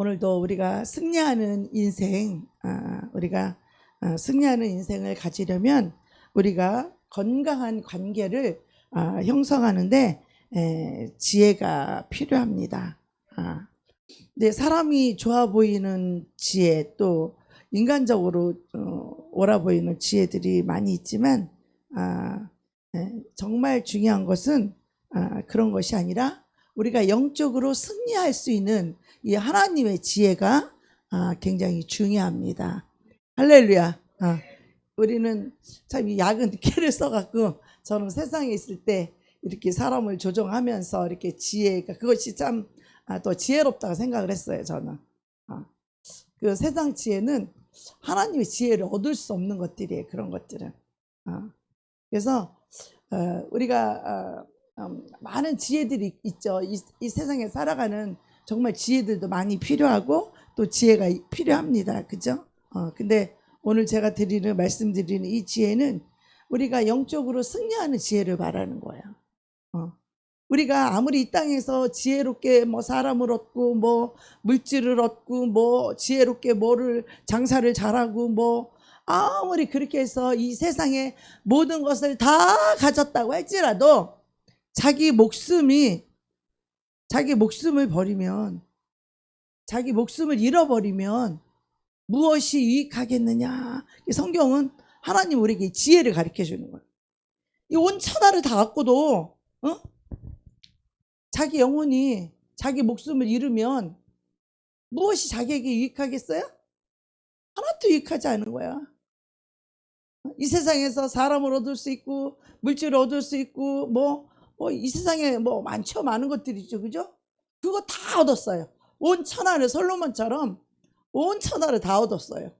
오늘도 우리가 승리하는 인생, 우리가 승리하는 인생을 가지려면 우리가 건강한 관계를 형성하는데 지혜가 필요합니다. 근데 사람이 좋아 보이는 지혜, 또 인간적으로 옳아 보이는 지혜들이 많이 있지만 정말 중요한 것은 그런 것이 아니라 우리가 영적으로 승리할 수 있는 이 하나님의 지혜가 굉장히 중요합니다. 할렐루야. 우리는 참 이 약은 깨를 써갖고 저는 세상에 있을 때 이렇게 사람을 조종하면서 이렇게 지혜가 그것이 참 또 지혜롭다고 생각을 했어요. 저는 그 세상 지혜는 하나님의 지혜를 얻을 수 없는 것들이에요. 그런 것들은. 그래서 우리가 많은 지혜들이 있죠. 이 세상에 살아가는 정말 지혜들도 많이 필요하고 또 지혜가 필요합니다. 그죠? 근데 오늘 제가 말씀드리는 이 지혜는 우리가 영적으로 승리하는 지혜를 말하는 거예요. 우리가 아무리 이 땅에서 지혜롭게 뭐 사람을 얻고 뭐 물질을 얻고 뭐 지혜롭게 뭐를 장사를 잘하고 뭐 아무리 그렇게 해서 이 세상의 모든 것을 다 가졌다고 할지라도 자기 목숨을 버리면, 자기 목숨을 잃어버리면 무엇이 유익하겠느냐. 성경은 하나님 우리에게 지혜를 가르쳐 주는 거예요. 이 온 천하를 다 갖고도 자기 영혼이 자기 목숨을 잃으면 무엇이 자기에게 유익하겠어요? 하나도 유익하지 않은 거야. 이 세상에서 사람을 얻을 수 있고 물질을 얻을 수 있고 이 세상에 뭐 많죠. 많은 것들이죠. 그죠? 그거 다 얻었어요. 온 천하를 솔로몬처럼 온 천하를 다 얻었어요.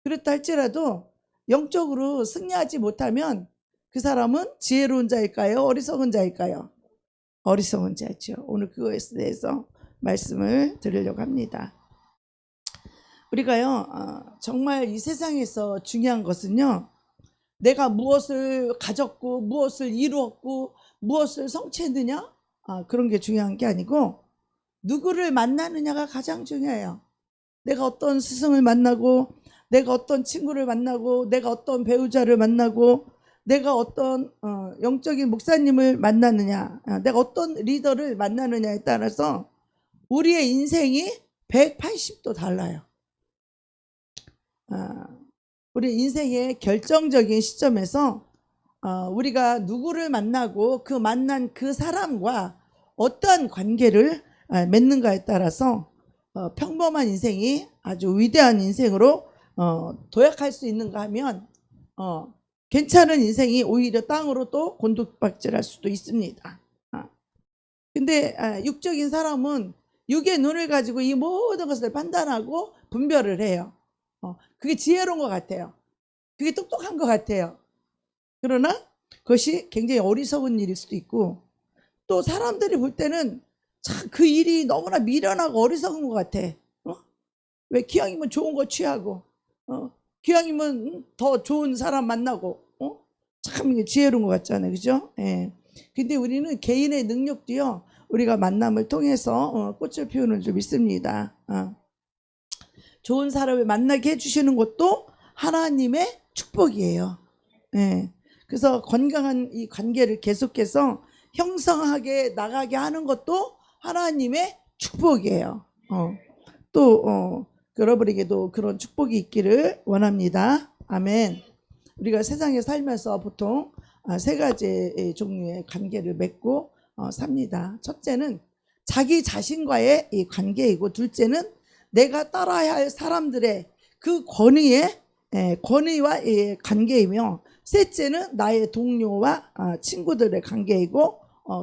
그렇다 할지라도 영적으로 승리하지 못하면 그 사람은 지혜로운 자일까요? 어리석은 자일까요? 어리석은 자죠. 오늘 그거에 대해서 말씀을 드리려고 합니다. 우리가요, 정말 이 세상에서 중요한 것은요, 내가 무엇을 가졌고 무엇을 이루었고 무엇을 성취했느냐, 그런 게 중요한 게 아니고 누구를 만나느냐가 가장 중요해요. 내가 어떤 스승을 만나고 내가 어떤 친구를 만나고 내가 어떤 배우자를 만나고 내가 어떤 영적인 목사님을 만나느냐, 내가 어떤 리더를 만나느냐에 따라서 우리의 인생이 180도 달라요. 우리 인생의 결정적인 시점에서 우리가 누구를 만나고 그 만난 그 사람과 어떠한 관계를 맺는가에 따라서 평범한 인생이 아주 위대한 인생으로 도약할 수 있는가 하면 괜찮은 인생이 오히려 땅으로 또 곤두박질할 수도 있습니다. 근데 육적인 사람은 육의 눈을 가지고 이 모든 것을 판단하고 분별을 해요. 그게 지혜로운 것 같아요. 그게 똑똑한 것 같아요. 그러나 그것이 굉장히 어리석은 일일 수도 있고, 또 사람들이 볼 때는 참 그 일이 너무나 미련하고 어리석은 것 같아. 왜 기왕이면 좋은 거 취하고 기왕이면 더 좋은 사람 만나고 참 이게 지혜로운 것 같잖아요. 그죠? 예. 근데 우리는 개인의 능력도요, 우리가 만남을 통해서 꽃을 피우는 줄 믿습니다. 좋은 사람을 만나게 해주시는 것도 하나님의 축복이에요. 예. 그래서 건강한 이 관계를 계속해서 형성하게 나가게 하는 것도 하나님의 축복이에요. 또 여러분에게도 그런 축복이 있기를 원합니다. 아멘. 우리가 세상에 살면서 보통 세 가지 종류의 관계를 맺고 삽니다. 첫째는 자기 자신과의 이 관계이고, 둘째는 내가 따라야 할 사람들의 그 권위와 관계이며, 셋째는 나의 동료와 친구들의 관계이고,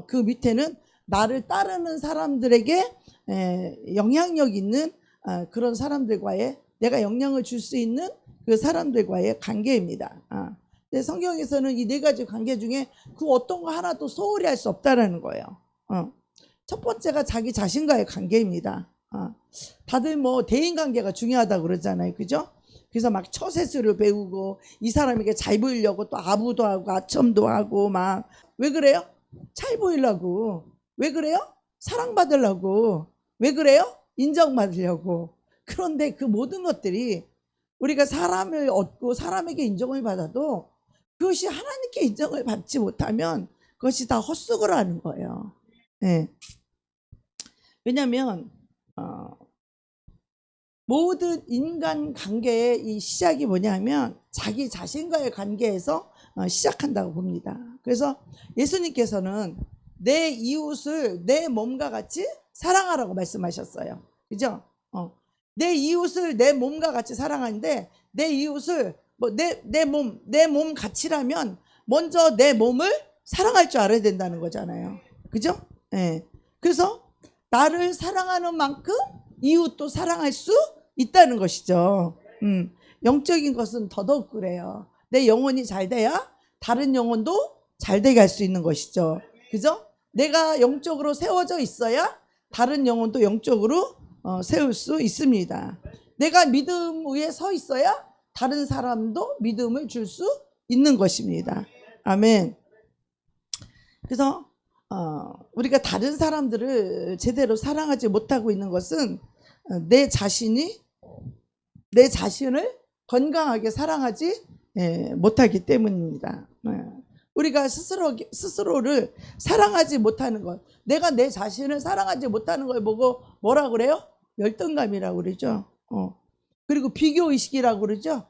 그 밑에는 나를 따르는 사람들에게 영향력 있는 그런 사람들과의, 내가 영향을 줄 수 있는 그 사람들과의 관계입니다. 근데 성경에서는 이 네 가지 관계 중에 그 어떤 거 하나도 소홀히 할 수 없다라는 거예요. 첫 번째가 자기 자신과의 관계입니다. 다들 뭐 대인관계가 중요하다고 그러잖아요. 그죠? 그래서 막 처세술을 배우고 이 사람에게 잘 보이려고 또 아부도 하고 아첨도 하고 막. 왜 그래요? 잘 보이려고. 왜 그래요? 사랑받으려고. 왜 그래요? 인정받으려고. 그런데 그 모든 것들이 우리가 사람을 얻고 사람에게 인정을 받아도 그것이 하나님께 인정을 받지 못하면 그것이 다 헛수고를 하는 거예요. 네. 왜냐하면 모든 인간 관계의 이 시작이 뭐냐면 자기 자신과의 관계에서 시작한다고 봅니다. 그래서 예수님께서는 내 이웃을 내 몸과 같이 사랑하라고 말씀하셨어요. 그죠? 내 이웃을 내 몸과 같이 사랑하는데 내 이웃을 뭐 내 몸 같이라면 먼저 내 몸을 사랑할 줄 알아야 된다는 거잖아요. 그죠? 예. 그래서 나를 사랑하는 만큼 이웃도 사랑할 수 있다는 것이죠. 영적인 것은 더더욱 그래요. 내 영혼이 잘 돼야 다른 영혼도 잘 되게 할 수 있는 것이죠. 그죠? 내가 영적으로 세워져 있어야 다른 영혼도 영적으로 세울 수 있습니다. 내가 믿음 위에 서 있어야 다른 사람도 믿음을 줄 수 있는 것입니다. 아멘. 그래서 우리가 다른 사람들을 제대로 사랑하지 못하고 있는 것은 내 자신을 건강하게 사랑하지 못하기 때문입니다. 우리가 스스로를 사랑하지 못하는 것, 내가 내 자신을 사랑하지 못하는 걸 보고 뭐라 그래요? 열등감이라고 그러죠. 그리고 비교의식이라고 그러죠.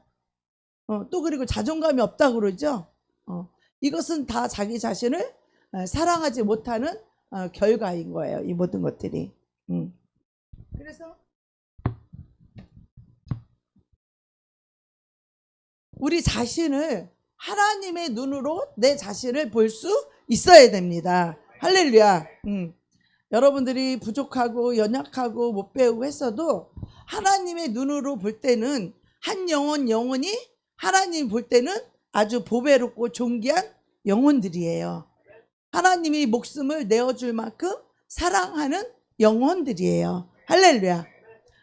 또 그리고 자존감이 없다고 그러죠. 이것은 다 자기 자신을 사랑하지 못하는 결과인 거예요. 이 모든 것들이. 그래서 우리 자신을 하나님의 눈으로 내 자신을 볼 수 있어야 됩니다. 할렐루야. 여러분들이 부족하고 연약하고 못 배우고 했어도 하나님의 눈으로 볼 때는 한 영혼이 하나님 볼 때는 아주 보배롭고 존귀한 영혼들이에요. 하나님이 목숨을 내어줄 만큼 사랑하는 영혼들이에요. 할렐루야.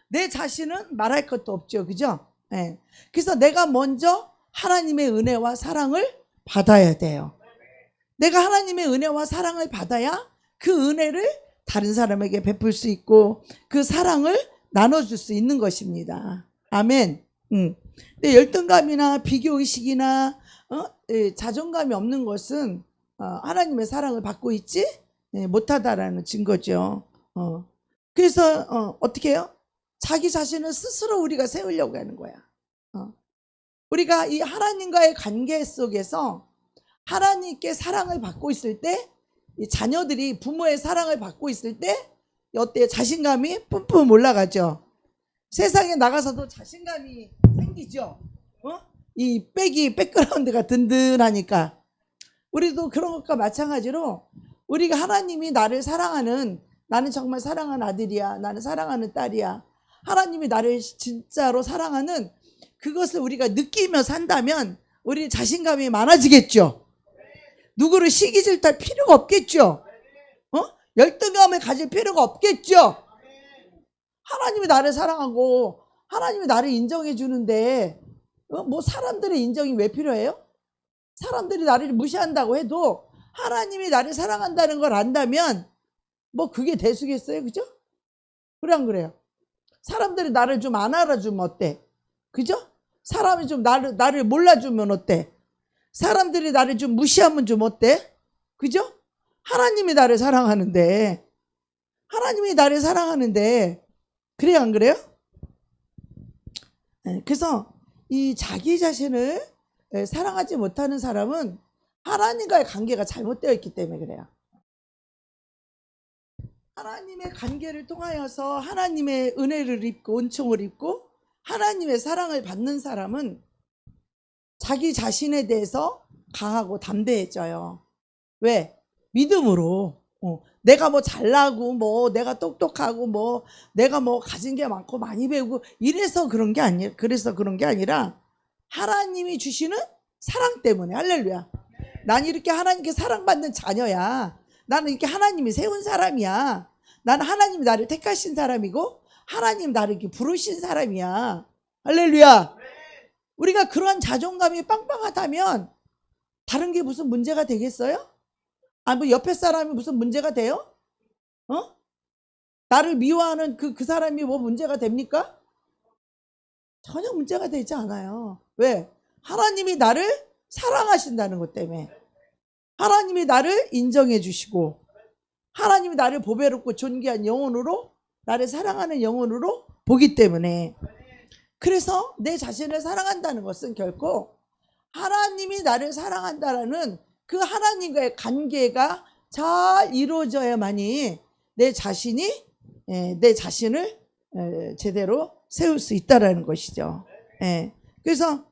내 자신은 말할 것도 없죠. 그죠? 네. 그래서 내가 먼저 하나님의 은혜와 사랑을 받아야 돼요. 내가 하나님의 은혜와 사랑을 받아야 그 은혜를 다른 사람에게 베풀 수 있고 그 사랑을 나눠줄 수 있는 것입니다. 아멘. 근데 열등감이나 비교의식이나 자존감이 없는 것은 하나님의 사랑을 받고 있지 못하다라는 증거죠. 그래서 어떻게 해요? 자기 자신을 스스로 우리가 세우려고 하는 거야. 우리가 이 하나님과의 관계 속에서 하나님께 사랑을 받고 있을 때, 이 자녀들이 부모의 사랑을 받고 있을 때 어때요? 자신감이 뿜뿜 올라가죠. 세상에 나가서도 자신감이 생기죠. 이 백그라운드가 든든하니까. 우리도 그런 것과 마찬가지로 우리가 하나님이 나를 사랑하는, 나는 정말 사랑하는 아들이야, 나는 사랑하는 딸이야, 하나님이 나를 진짜로 사랑하는 그것을 우리가 느끼며 산다면 우리 자신감이 많아지겠죠. 누구를 시기질탈 필요가 없겠죠. 열등감을 가질 필요가 없겠죠. 하나님이 나를 사랑하고 하나님이 나를 인정해 주는데 뭐 사람들의 인정이 왜 필요해요? 사람들이 나를 무시한다고 해도 하나님이 나를 사랑한다는 걸 안다면 뭐 그게 대수겠어요? 그죠? 그래 안 그래요? 사람들이 나를 좀 안 알아주면 어때? 그죠? 사람이 좀 나를 몰라주면 어때? 사람들이 나를 좀 무시하면 좀 어때? 그죠? 하나님이 나를 사랑하는데 그래요 안 그래요? 그래서 이 자기 자신을 사랑하지 못하는 사람은 하나님과의 관계가 잘못되어 있기 때문에 그래요. 하나님의 관계를 통하여서 하나님의 은혜를 입고 은총을 입고 하나님의 사랑을 받는 사람은 자기 자신에 대해서 강하고 담대해져요. 왜? 믿음으로. 내가 뭐 잘나고 뭐 내가 똑똑하고 뭐 내가 뭐 가진 게 많고 많이 배우고 이래서 그런 게 아니라 하나님이 주시는 사랑 때문에. 할렐루야. 난 이렇게 하나님께 사랑받는 자녀야. 나는 이렇게 하나님이 세운 사람이야. 나는 하나님이 나를 택하신 사람이고 하나님 나를 이렇게 부르신 사람이야. 할렐루야. 우리가 그러한 자존감이 빵빵하다면 다른 게 무슨 문제가 되겠어요? 뭐 옆에 사람이 무슨 문제가 돼요? 나를 미워하는 그 사람이 뭐 문제가 됩니까? 전혀 문제가 되지 않아요. 왜? 하나님이 나를 사랑하신다는 것 때문에. 하나님이 나를 인정해 주시고, 하나님이 나를 보배롭고 존귀한 영혼으로, 나를 사랑하는 영혼으로 보기 때문에. 그래서 내 자신을 사랑한다는 것은 결코 하나님이 나를 사랑한다라는 그 하나님과의 관계가 잘 이루어져야만이 내 자신이 내 자신을 제대로 세울 수 있다라는 것이죠. 그래서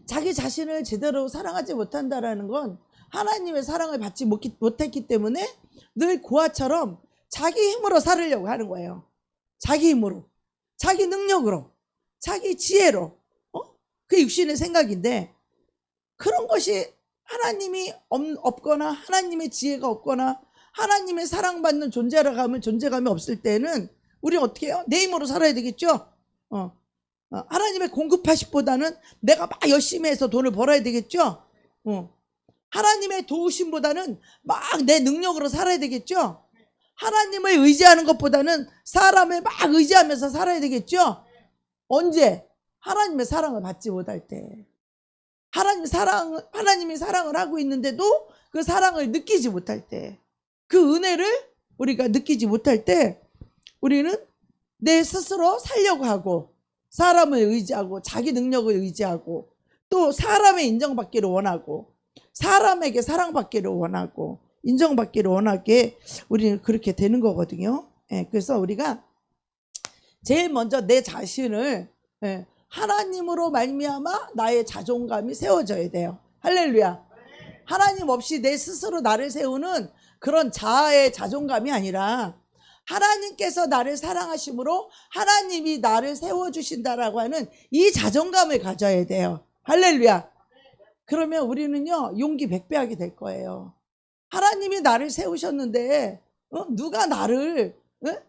자기 자신을 제대로 사랑하지 못한다라는 건 하나님의 사랑을 받지 못했기 때문에 늘 고아처럼 자기 힘으로 살으려고 하는 거예요. 자기 힘으로, 자기 능력으로, 자기 지혜로. 그 육신의 생각인데, 그런 것이 하나님이 없거나 하나님의 지혜가 없거나 하나님의 사랑받는 존재라고 하면 존재감이 없을 때는 우리는 어떻게 해요? 내 힘으로 살아야 되겠죠. 하나님의 공급하심보다는 내가 막 열심히 해서 돈을 벌어야 되겠죠. 하나님의 도우심보다는 막 내 능력으로 살아야 되겠죠. 하나님을 의지하는 것보다는 사람을 막 의지하면서 살아야 되겠죠. 언제? 하나님의 사랑을 받지 못할 때. 하나님이 사랑을 하고 있는데도 그 사랑을 느끼지 못할 때, 그 은혜를 우리가 느끼지 못할 때, 우리는 내 스스로 살려고 하고, 사람을 의지하고, 자기 능력을 의지하고, 또 사람의 인정받기를 원하고, 사람에게 사랑받기를 원하고, 인정받기를 원하게 우리는 그렇게 되는 거거든요. 그래서 우리가 제일 먼저 내 자신을 하나님으로 말미암아 나의 자존감이 세워져야 돼요. 할렐루야. 하나님 없이 내 스스로 나를 세우는 그런 자아의 자존감이 아니라 하나님께서 나를 사랑하심으로 하나님이 나를 세워주신다라고 하는 이 자존감을 가져야 돼요. 할렐루야. 그러면 우리는요, 용기 백배하게 될 거예요. 하나님이 나를 세우셨는데 누가 나를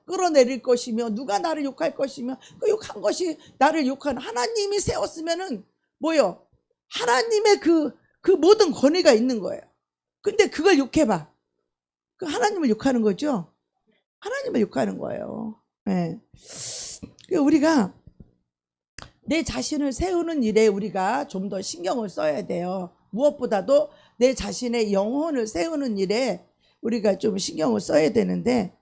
끌어내릴 것이며, 누가 나를 욕할 것이며, 그 욕한 것이 나를 욕하는, 하나님이 세웠으면은 뭐요? 하나님의 그 모든 권위가 있는 거예요. 근데 그걸 욕해봐. 그 하나님을 욕하는 거죠. 하나님을 욕하는 거예요. 우리가 내 자신을 세우는 일에 우리가 좀 더 신경을 써야 돼요. 무엇보다도 내 자신의 영혼을 세우는 일에 우리가 좀 신경을 써야 되는데,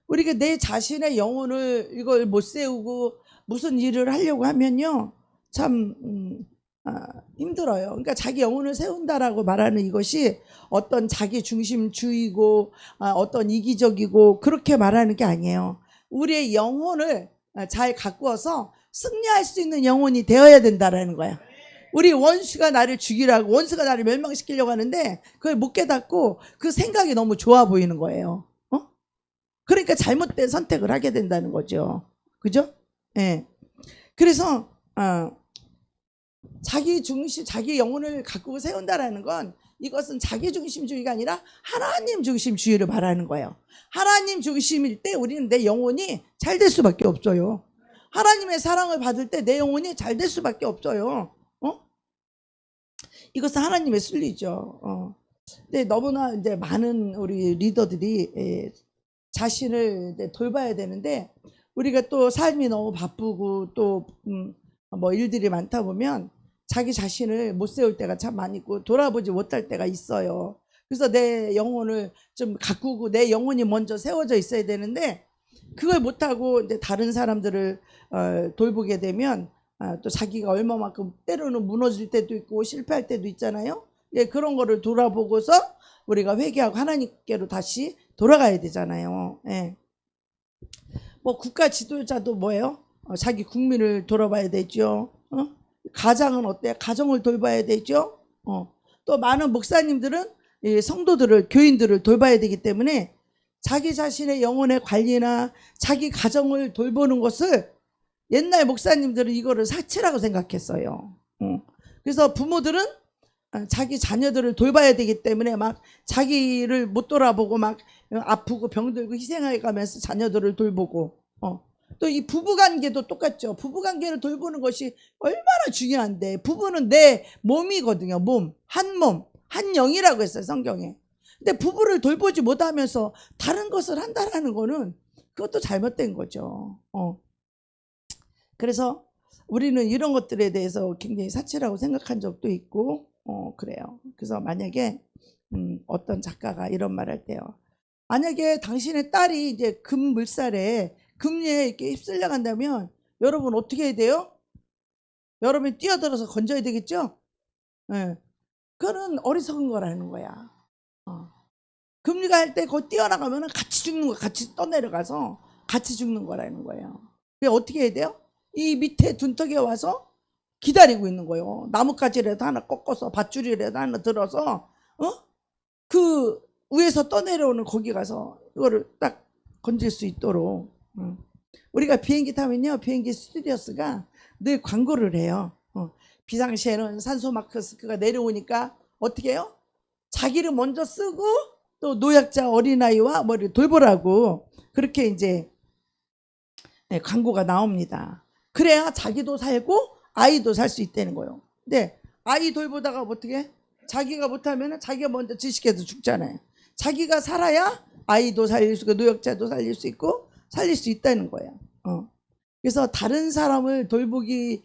우리가 내 자신의 영혼을 이걸 못 세우고 무슨 일을 하려고 하면요, 참 힘들어요. 그러니까 자기 영혼을 세운다라고 말하는 이것이 어떤 자기 중심주의고 어떤 이기적이고 그렇게 말하는 게 아니에요. 우리의 영혼을 잘 가꾸어서 승리할 수 있는 영혼이 되어야 된다라는 거야. 우리 원수가 나를 죽이라고, 원수가 나를 멸망시키려고 하는데 그걸 못 깨닫고 그 생각이 너무 좋아 보이는 거예요. 그러니까 잘못된 선택을 하게 된다는 거죠. 그죠? 그래서 자기 영혼을 가꾸고 세운다라는 건, 이것은 자기 중심주의가 아니라 하나님 중심주의를 말하는 거예요. 하나님 중심일 때 우리는 내 영혼이 잘 될 수밖에 없어요. 하나님의 사랑을 받을 때 내 영혼이 잘 될 수밖에 없어요. 이것은 하나님의 순리죠. 근데 너무나 이제 많은 우리 리더들이 자신을 이제 돌봐야 되는데, 우리가 또 삶이 너무 바쁘고 또 뭐 일들이 많다 보면 자기 자신을 못 세울 때가 참 많이 있고 돌아보지 못할 때가 있어요. 그래서 내 영혼을 좀 가꾸고 내 영혼이 먼저 세워져 있어야 되는데, 그걸 못하고 이제 다른 사람들을 돌보게 되면 또 자기가 얼마만큼 때로는 무너질 때도 있고 실패할 때도 있잖아요. 그런 거를 돌아보고서 우리가 회개하고 하나님께로 다시 돌아가야 되잖아요. 뭐 국가 지도자도 뭐예요? 자기 국민을 돌아봐야 되죠. 가장은 어때? 가정을 돌봐야 되죠. 또 많은 목사님들은 성도들을, 교인들을 돌봐야 되기 때문에 자기 자신의 영혼의 관리나 자기 가정을 돌보는 것을 옛날 목사님들은 이거를 사치라고 생각했어요. 그래서 부모들은 자기 자녀들을 돌봐야 되기 때문에 막 자기를 못 돌아보고 막 아프고 병들고 희생해 가면서 자녀들을 돌보고, 또 이 부부관계도 똑같죠. 부부관계를 돌보는 것이 얼마나 중요한데, 부부는 내 몸이거든요. 한 영이라고 했어요, 성경에. 근데 부부를 돌보지 못하면서 다른 것을 한다라는 거는 그것도 잘못된 거죠. 그래서 우리는 이런 것들에 대해서 굉장히 사치라고 생각한 적도 있고, 그래요. 그래서 만약에 어떤 작가가 이런 말 할 때요. 만약에 당신의 딸이 이제 금물살에 금리에 이렇게 휩쓸려 간다면 여러분 어떻게 해야 돼요? 여러분이 뛰어들어서 건져야 되겠죠? 예. 그거는 어리석은 거라는 거야. 금리가 할 때 거기 뛰어나가면 같이 죽는 거, 같이 떠내려가서 같이 죽는 거라는 거예요. 그게 어떻게 해야 돼요? 이 밑에 둔턱에 와서 기다리고 있는 거예요. 나뭇가지라도 하나 꺾어서 밧줄이라도 하나 들어서 그 위에서 떠내려오는 거기 가서 이거를 딱 건질 수 있도록. 우리가 비행기 타면요, 비행기 스튜디오스가 늘 광고를 해요. 비상시에는 산소 마스크가 내려오니까 어떻게 해요? 자기를 먼저 쓰고 또 노약자 어린아이와 머리를 돌보라고 그렇게 이제 광고가 나옵니다. 그래야 자기도 살고 아이도 살 수 있다는 거예요. 근데 아이 돌보다가 어떻게 자기가 못하면 자기가 먼저 질식해서 죽잖아요. 자기가 살아야 아이도 살릴 수 있고 노약자도 살릴 수 있고 살릴 수 있다는 거예요. 그래서 다른 사람을 돌보기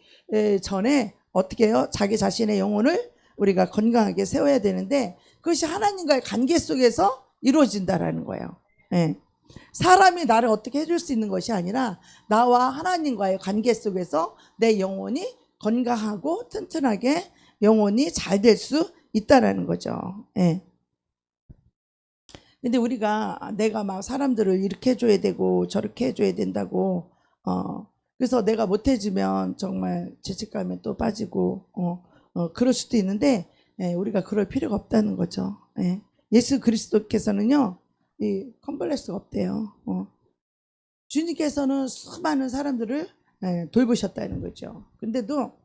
전에 어떻게 해요? 자기 자신의 영혼을 우리가 건강하게 세워야 되는데 그것이 하나님과의 관계 속에서 이루어진다라는 거예요. 예. 사람이 나를 어떻게 해줄 수 있는 것이 아니라 나와 하나님과의 관계 속에서 내 영혼이 건강하고 튼튼하게 영혼이 잘 될 수 있다라는 거죠. 예. 근데 우리가 내가 막 사람들을 이렇게 해줘야 되고 저렇게 해줘야 된다고 그래서 내가 못해주면 정말 죄책감에 또 빠지고 그럴 수도 있는데 우리가 그럴 필요가 없다는 거죠. 예수 그리스도께서는요 이 컴플렉스가 없대요. 주님께서는 수많은 사람들을 돌보셨다는 거죠. 근데도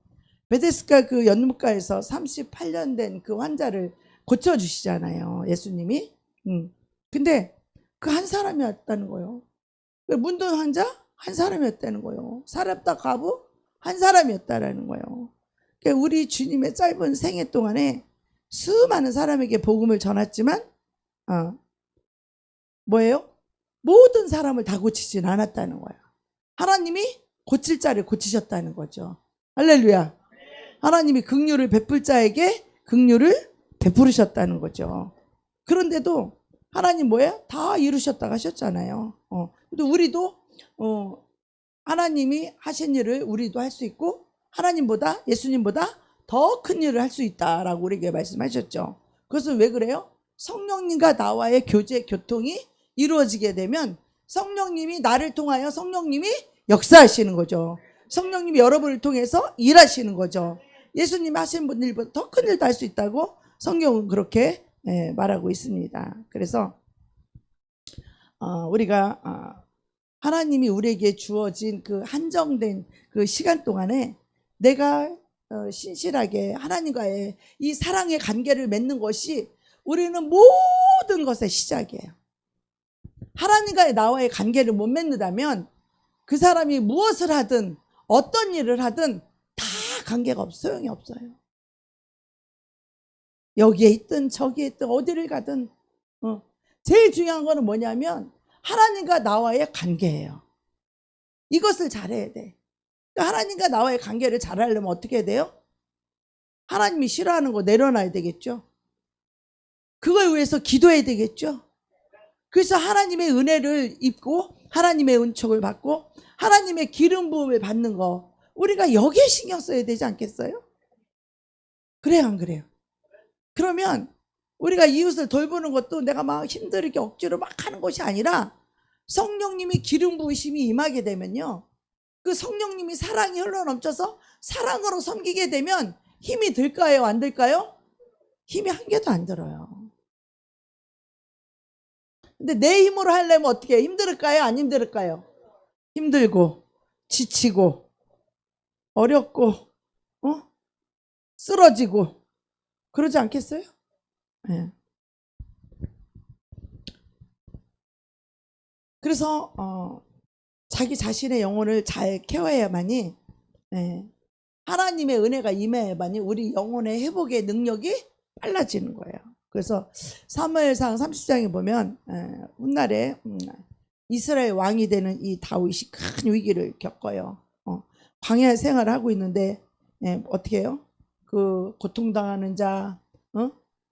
베데스다 그 연못가에서 38년 된 그 환자를 고쳐주시잖아요. 예수님이. 근데 그 한 사람이었다는 거예요. 문둥 환자 한 사람이었다는 거예요. 사렙다 과부 한 사람이었다라는 거예요. 그러니까 우리 주님의 짧은 생애 동안에 수많은 사람에게 복음을 전했지만 뭐예요? 모든 사람을 다 고치진 않았다는 거예요. 하나님이 고칠 자를 고치셨다는 거죠. 할렐루야. 하나님이 긍휼을 베풀 자에게 긍휼을 베푸르셨다는 거죠. 그런데도 하나님 뭐예요? 다 이루셨다고 하셨잖아요. 근데 우리도 하나님이 하신 일을 우리도 할 수 있고 하나님보다 예수님보다 더 큰 일을 할 수 있다라고 우리에게 말씀하셨죠. 그것은 왜 그래요? 성령님과 나와의 교통이 이루어지게 되면 성령님이 나를 통하여 성령님이 역사하시는 거죠. 성령님이 여러분을 통해서 일하시는 거죠. 예수님이 하신 일보다 더 큰 일도 할 수 있다고 성경은 그렇게 말하고 있습니다. 그래서 우리가 하나님이 우리에게 주어진 그 한정된 그 시간 동안에 내가 신실하게 하나님과의 이 사랑의 관계를 맺는 것이 우리는 모든 것의 시작이에요. 하나님과의 나와의 관계를 못 맺는다면 그 사람이 무엇을 하든 어떤 일을 하든 다 관계가 없어요. 소용이 없어요. 여기에 있든 저기에 있든 어디를 가든 제일 중요한 거는 뭐냐면 하나님과 나와의 관계예요. 이것을 잘해야 돼. 그러니까 하나님과 나와의 관계를 잘하려면 어떻게 해야 돼요? 하나님이 싫어하는 거 내려놔야 되겠죠. 그걸 위해서 기도해야 되겠죠. 그래서 하나님의 은혜를 입고 하나님의 은총을 받고 하나님의 기름 부음을 받는 거 우리가 여기에 신경 써야 되지 않겠어요? 그래요, 안 그래요? 그러면 우리가 이웃을 돌보는 것도 내가 막 힘들게 억지로 막 하는 것이 아니라 성령님이 기름 부으심이 임하게 되면요, 그 성령님이 사랑이 흘러넘쳐서 사랑으로 섬기게 되면 힘이 들까요, 안 들까요? 힘이 한 개도 안 들어요. 근데 내 힘으로 하려면 어떻게 해요? 힘들까요, 안 힘들까요? 힘들고 지치고 어렵고 쓰러지고 그러지 않겠어요? 네. 그래서 자기 자신의 영혼을 잘 케어해야만이 하나님의 은혜가 임해야만이 우리 영혼의 회복의 능력이 빨라지는 거예요. 그래서 사무엘상 30장에 보면 훗날에 이스라엘 왕이 되는 이 다윗이 큰 위기를 겪어요. 광야 생활을 하고 있는데 어떻게 해요? 그 고통당하는 자,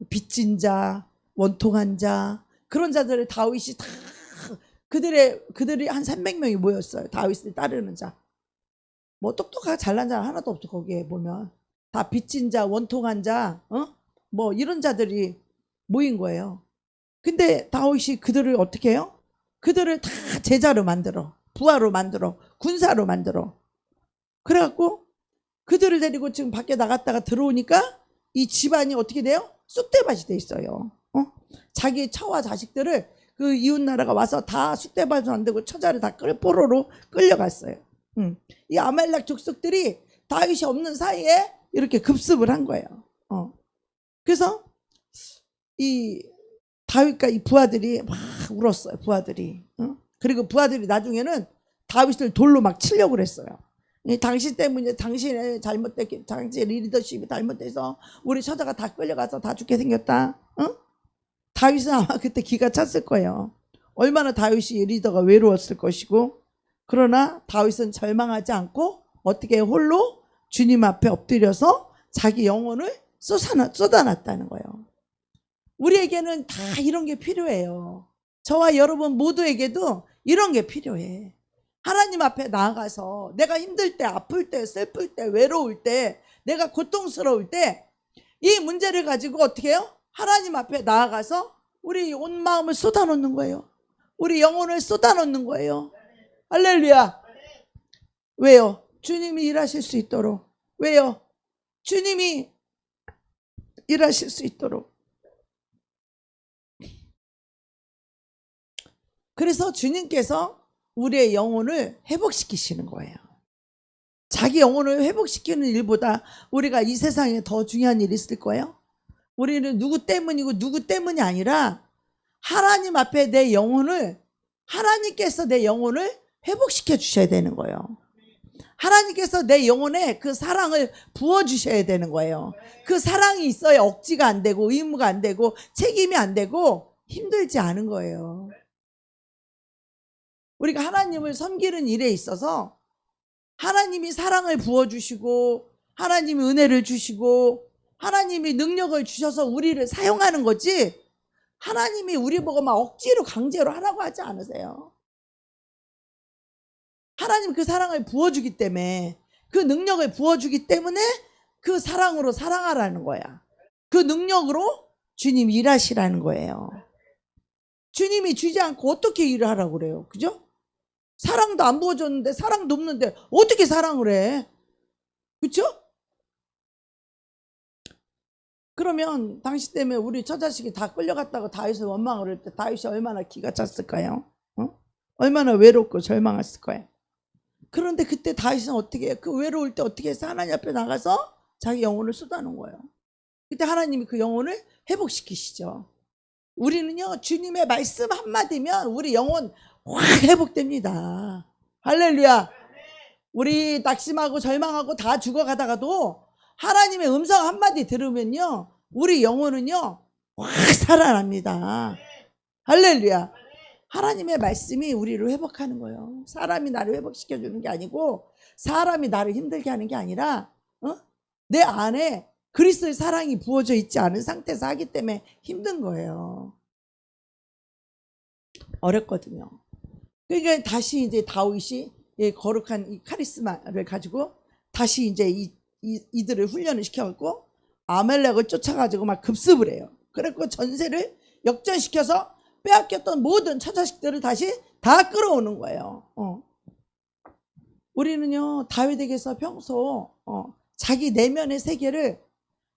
빚진 자, 원통한 자, 그런 자들을 다윗이 다 그들이 한 300명이 모였어요. 다윗을 따르는 자. 뭐 똑똑하고 잘난 자 하나도 없어. 거기에 보면 다 빚진 자, 원통한 자, 뭐 이런 자들이 모인 거예요. 근데 다윗이 그들을 어떻게 해요? 그들을 다 제자로 만들어, 부하로 만들어, 군사로 만들어. 그래갖고 그들을 데리고 지금 밖에 나갔다가 들어오니까 이 집안이 어떻게 돼요? 쑥대밭이 돼 있어요. 자기 처와 자식들을 그 이웃 나라가 와서 다 쑥대밭을 만들고 처자를 다 뽀로로 끌려갔어요. 이 아말렉 족속들이 다윗이 없는 사이에 이렇게 급습을 한 거예요. 그래서 이 다윗과 이 부하들이 막 울었어요. 부하들이. 그리고 부하들이 나중에는 다윗을 돌로 막 치려고 그랬어요. 당신 때문에 당신의 잘못됐기, 당신의 리더십이 잘못돼서 우리 처자가 다 끌려가서 다 죽게 생겼다. 다윗은 아마 그때 기가 찼을 거예요. 얼마나 다윗이 리더가 외로웠을 것이고. 그러나 다윗은 절망하지 않고 어떻게 홀로 주님 앞에 엎드려서 자기 영혼을 쏟아놨다는 거예요. 우리에게는 다 이런 게 필요해요. 저와 여러분 모두에게도 이런 게 필요해. 하나님 앞에 나아가서 내가 힘들 때, 아플 때, 슬플 때, 외로울 때, 내가 고통스러울 때 이 문제를 가지고 어떻게 해요? 하나님 앞에 나아가서 우리 온 마음을 쏟아놓는 거예요. 우리 영혼을 쏟아놓는 거예요. 할렐루야. 왜요? 주님이 일하실 수 있도록. 왜요? 주님이 일하실 수 있도록. 그래서 주님께서 우리의 영혼을 회복시키시는 거예요. 자기 영혼을 회복시키는 일보다 우리가 이 세상에 더 중요한 일이 있을 거예요? 우리는 누구 때문이고 누구 때문이 아니라 하나님 앞에 내 영혼을, 하나님께서 내 영혼을 회복시켜 주셔야 되는 거예요. 하나님께서 내 영혼에 그 사랑을 부어주셔야 되는 거예요. 그 사랑이 있어야 억지가 안 되고 의무가 안 되고 책임이 안 되고 힘들지 않은 거예요. 우리가 하나님을 섬기는 일에 있어서 하나님이 사랑을 부어주시고 하나님이 은혜를 주시고 하나님이 능력을 주셔서 우리를 사용하는 거지, 하나님이 우리 보고 막 억지로 강제로 하라고 하지 않으세요. 하나님 그 사랑을 부어주기 때문에, 그 능력을 부어주기 때문에 그 사랑으로 사랑하라는 거야. 그 능력으로 주님 일하시라는 거예요. 주님이 주지 않고 어떻게 일을 하라고 그래요? 그죠? 사랑도 안 부어줬는데, 사랑도 없는데 어떻게 사랑을 해? 그쵸? 그러면 당신 때문에 우리 처자식이 다 끌려갔다고 다윗을 원망을 할 때 다윗이 얼마나 기가 찼을까요? 얼마나 외롭고 절망했을 거예요. 그런데 그때 다윗은 어떻게 해요? 그 외로울 때 어떻게 해서 하나님 앞에 나가서 자기 영혼을 쏟아놓은 거예요. 그때 하나님이 그 영혼을 회복시키시죠. 우리는요, 주님의 말씀 한마디면 우리 영혼 확 회복됩니다. 할렐루야. 우리 낙심하고 절망하고 다 죽어가다가도 하나님의 음성 한마디 들으면요, 우리 영혼은요 확 살아납니다. 할렐루야. 하나님의 말씀이 우리를 회복하는 거예요. 사람이 나를 회복시켜주는 게 아니고, 사람이 나를 힘들게 하는 게 아니라 내 안에 그리스도의 사랑이 부어져 있지 않은 상태에서 하기 때문에 힘든 거예요. 어렵거든요. 그러니까 다시 이제 다윗이 거룩한 이 카리스마를 가지고 다시 이제 이들을 훈련을 시켜갖고 아말렉을 쫓아가지고 막 급습을 해요. 그래갖고 전세를 역전시켜서 빼앗겼던 모든 처자식들을 다시 다 끌어오는 거예요. 우리는요, 다윗에게서 평소 자기 내면의 세계를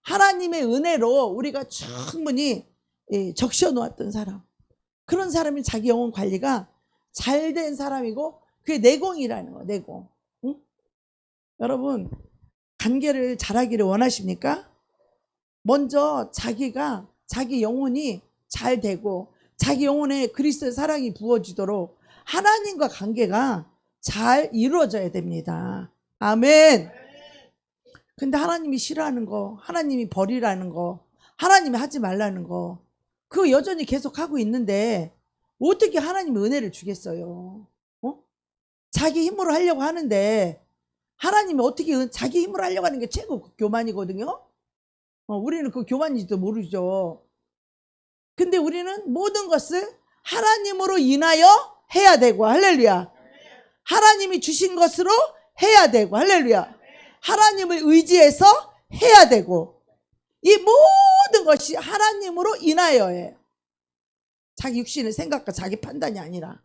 하나님의 은혜로 우리가 충분히 적셔 놓았던 사람, 그런 사람이 자기 영혼 관리가 잘 된 사람이고, 그게 내공이라는 거예요. 내공. 응? 여러분, 관계를 잘하기를 원하십니까? 먼저 자기가, 자기 영혼이 잘 되고 자기 영혼에 그리스도의 사랑이 부어지도록 하나님과 관계가 잘 이루어져야 됩니다. 아멘. 근데 하나님이 싫어하는 거, 하나님이 버리라는 거, 하나님이 하지 말라는 거. 그거 여전히 계속 하고 있는데 어떻게 하나님이 은혜를 주겠어요? 자기 힘으로 하려고 하는데 하나님이 어떻게 자기 힘으로 하려고 하는 게 최고 교만이거든요. 우리는 그 교만인지도 모르죠. 근데 우리는 모든 것을 하나님으로 인하여 해야 되고, 할렐루야. 하나님이 주신 것으로 해야 되고, 할렐루야. 하나님을 의지해서 해야 되고, 이 모든 것이 하나님으로 인하여예요. 자기 육신의 생각과 자기 판단이 아니라,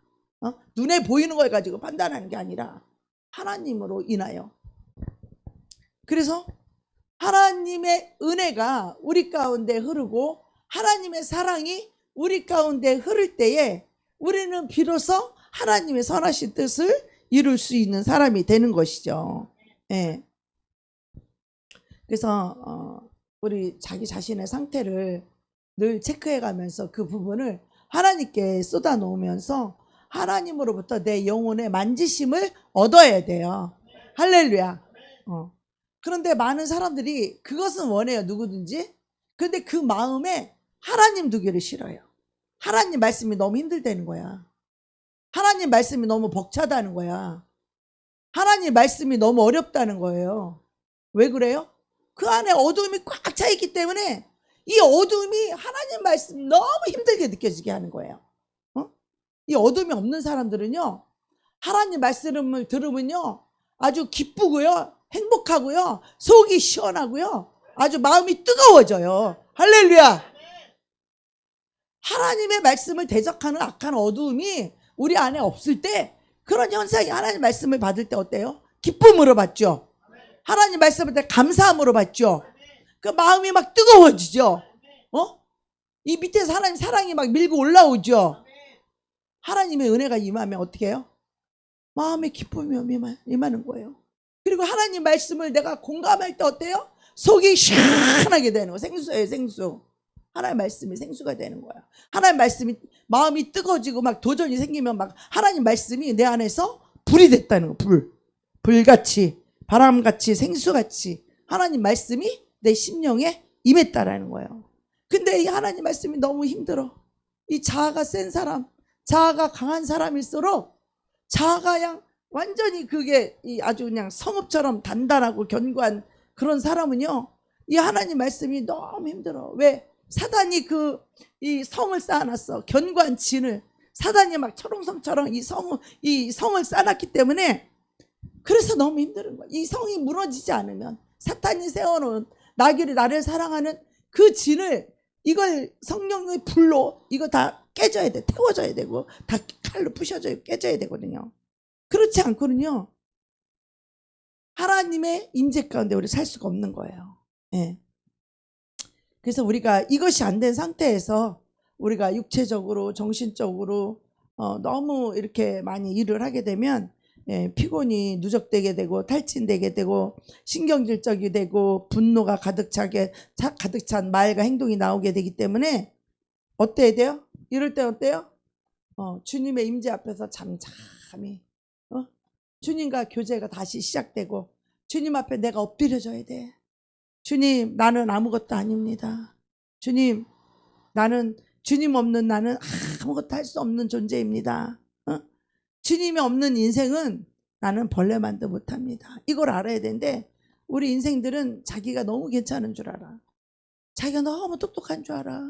눈에 보이는 걸 가지고 판단하는 게 아니라 하나님으로 인하여. 그래서 하나님의 은혜가 우리 가운데 흐르고 하나님의 사랑이 우리 가운데 흐를 때에 우리는 비로소 하나님의 선하신 뜻을 이룰 수 있는 사람이 되는 것이죠. 예. 그래서 우리 자기 자신의 상태를 늘 체크해 가면서 그 부분을 하나님께 쏟아 놓으면서 하나님으로부터 내 영혼의 만지심을 얻어야 돼요. 할렐루야. 그런데 많은 사람들이 그것은 원해요. 누구든지. 그런데 그 마음에 하나님 두기를 싫어요. 하나님 말씀이 너무 힘들다는 거야. 하나님 말씀이 너무 벅차다는 거야. 하나님 말씀이 너무 어렵다는 거예요. 왜 그래요? 그 안에 어두움이 꽉 차 있기 때문에 이 어두움이 하나님 말씀이 너무 힘들게 느껴지게 하는 거예요. 이 어둠이 없는 사람들은요, 하나님 말씀을 들으면요, 아주 기쁘고요, 행복하고요, 속이 시원하고요, 아주 마음이 뜨거워져요. 할렐루야. 하나님의 말씀을 대적하는 악한 어두움이 우리 안에 없을 때 그런 현상이 하나님 말씀을 받을 때 어때요? 기쁨으로 받죠. 하나님 말씀을 때 감사함으로 받죠. 그 마음이 막 뜨거워지죠. 이 밑에서 하나님 사랑이 막 밀고 올라오죠. 하나님의 은혜가 임하면 어떻게 해요? 마음에 기쁨이 임하는 거예요. 그리고 하나님 말씀을 내가 공감할 때 어때요? 속이 시원하게 되는 거예요. 생수예요, 생수. 하나님 말씀이 생수가 되는 거야. 하나님 말씀이 마음이 뜨거워지고 막 도전이 생기면 막 하나님 말씀이 내 안에서 불이 됐다는 거. 불같이, 바람같이, 생수같이 하나님 말씀이 내 심령에 임했다라는 거예요. 근데 이 하나님 말씀이 너무 힘들어. 이 자아가 센 사람, 자아가 강한 사람일수록 자아가 그냥 완전히 그게 아주 그냥 성읍처럼 단단하고 견고한 그런 사람은요, 이 하나님 말씀이 너무 힘들어. 왜? 사단이 이 성을 쌓아놨어. 견고한 진을. 사단이 막 철옹성처럼 이 성을 쌓아놨기 때문에 그래서 너무 힘든 거야. 이 성이 무너지지 않으면 사탄이 세워놓은 나를 사랑하는 그 진을 이걸 성령의 불로 이거 다 깨져야 돼. 태워져야 되고 다 칼로 부셔져야 깨져야 되거든요. 그렇지 않고는요, 하나님의 임재 가운데 우리 살 수가 없는 거예요. 예. 그래서 우리가 이것이 안 된 상태에서 우리가 육체적으로 정신적으로 너무 이렇게 많이 일을 하게 되면 피곤이 누적되게 되고 탈진되게 되고 신경질적이 되고 분노가 가득 찬 말과 행동이 나오게 되기 때문에 어때야 돼요? 이럴 때 어때요? 주님의 임재 앞에서 잠잠히 주님과 교제가 다시 시작되고 주님 앞에 내가 엎드려져야 돼. 주님, 나는 아무것도 아닙니다. 주님, 주님 없는 나는 아무것도 할 수 없는 존재입니다. 주님이 없는 인생은 나는 벌레만도 못합니다. 이걸 알아야 되는데 우리 인생들은 자기가 너무 괜찮은 줄 알아. 자기가 너무 똑똑한 줄 알아.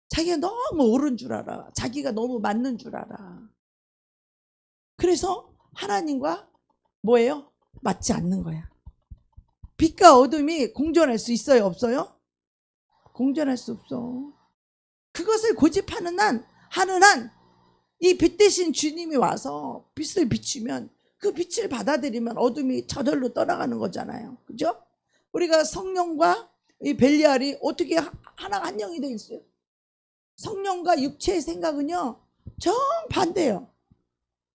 자기가 너무 옳은 줄 알아. 자기가 너무 맞는 줄 알아. 그래서 하나님과 뭐예요? 맞지 않는 거야. 빛과 어둠이 공존할 수 있어요? 없어요? 공존할 수 없어. 그것을 고집하는 하는 한 이 빛 대신 주님이 와서 빛을 비추면 그 빛을 받아들이면 어둠이 저절로 떠나가는 거잖아요. 그죠? 우리가 성령과 이 벨리알이 어떻게 하나가 한 영이 되어 있어요? 성령과 육체의 생각은요, 정반대예요.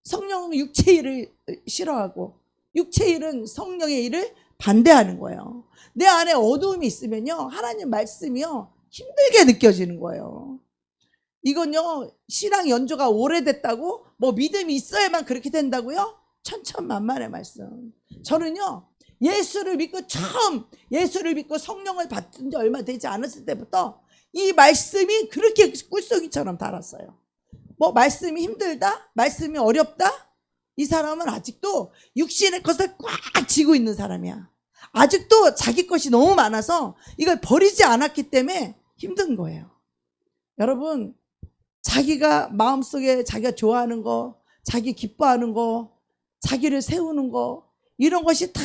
성령은 육체의 일을 싫어하고 육체의 일은 성령의 일을 반대하는 거예요. 내 안에 어두움이 있으면요, 하나님 말씀이요 힘들게 느껴지는 거예요. 이건요, 신앙 연조가 오래됐다고 뭐 믿음이 있어야만 그렇게 된다고요? 천천만만의 말씀. 저는요, 예수를 믿고 처음 예수를 믿고 성령을 받은 지 얼마 되지 않았을 때부터 이 말씀이 그렇게 꿀송이처럼 달았어요. 뭐 말씀이 힘들다? 말씀이 어렵다? 이 사람은 아직도 육신의 것을 꽉 쥐고 있는 사람이야. 아직도 자기 것이 너무 많아서 이걸 버리지 않았기 때문에 힘든 거예요. 여러분, 자기가 마음속에 자기가 좋아하는 거, 자기 기뻐하는 거, 자기를 세우는 거, 이런 것이 다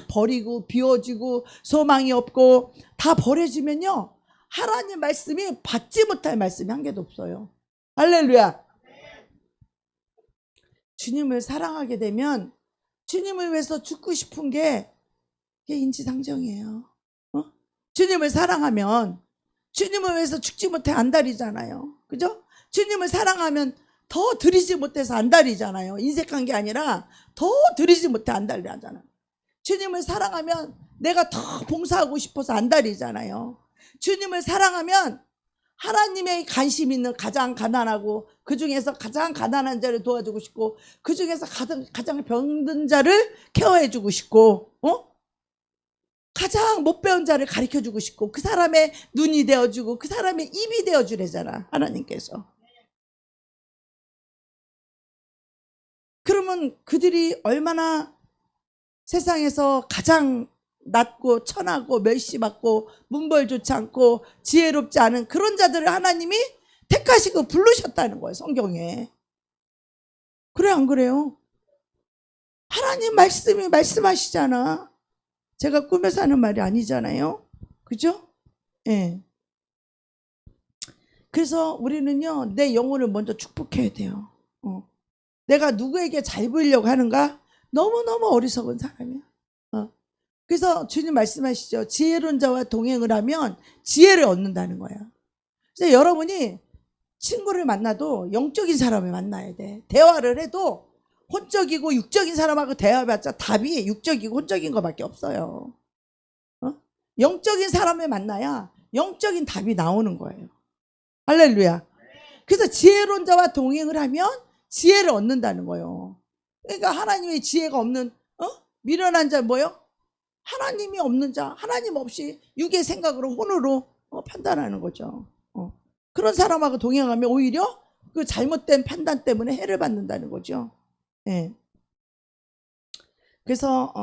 버리고 비워지고 소망이 없고 다 버려지면요, 하나님 말씀이 받지 못할 말씀이 한 개도 없어요. 할렐루야. 주님을 사랑하게 되면 주님을 위해서 죽고 싶은 게 인지상정이에요. 주님을 사랑하면 주님을 위해서 죽지 못해 안달이잖아요. 그죠? 주님을 사랑하면 더 드리지 못해서 안달이잖아요. 인색한 게 아니라 더 드리지 못해 안달이 하잖아요. 주님을 사랑하면 내가 더 봉사하고 싶어서 안달이잖아요. 주님을 사랑하면 하나님의 관심 있는 가장 가난하고 그 중에서 가장 가난한 자를 도와주고 싶고 그 중에서 가장 병든 자를 케어해주고 싶고 가장 못 배운 자를 가르쳐주고 싶고 그 사람의 눈이 되어주고 그 사람의 입이 되어주래잖아, 하나님께서. 그러면 그들이 얼마나 세상에서 가장 낮고 천하고 멸시받고 문벌 좋지 않고 지혜롭지 않은 그런 자들을 하나님이 택하시고 부르셨다는 거예요, 성경에. 그래 안 그래요? 하나님 말씀이 말씀하시잖아. 제가 꿈에서 하는 말이 아니잖아요. 그죠? 예. 그래서 우리는요, 내 영혼을 먼저 축복해야 돼요. 내가 누구에게 잘 보이려고 하는가? 너무너무 어리석은 사람이야. 그래서 주님 말씀하시죠. 지혜로운 자와 동행을 하면 지혜를 얻는다는 거예요. 그래서 여러분이 친구를 만나도 영적인 사람을 만나야 돼. 대화를 해도 혼적이고 육적인 사람하고 대화해봤자 답이 육적이고 혼적인 것밖에 없어요. 영적인 사람을 만나야 영적인 답이 나오는 거예요. 할렐루야. 그래서 지혜로운 자와 동행을 하면 지혜를 얻는다는 거예요. 그러니까 하나님의 지혜가 없는 미련한 자 뭐요? 하나님이 없는 자, 하나님 없이 육의 생각으로 혼으로 판단하는 거죠. 그런 사람하고 동행하면 오히려 그 잘못된 판단 때문에 해를 받는다는 거죠. 네. 그래서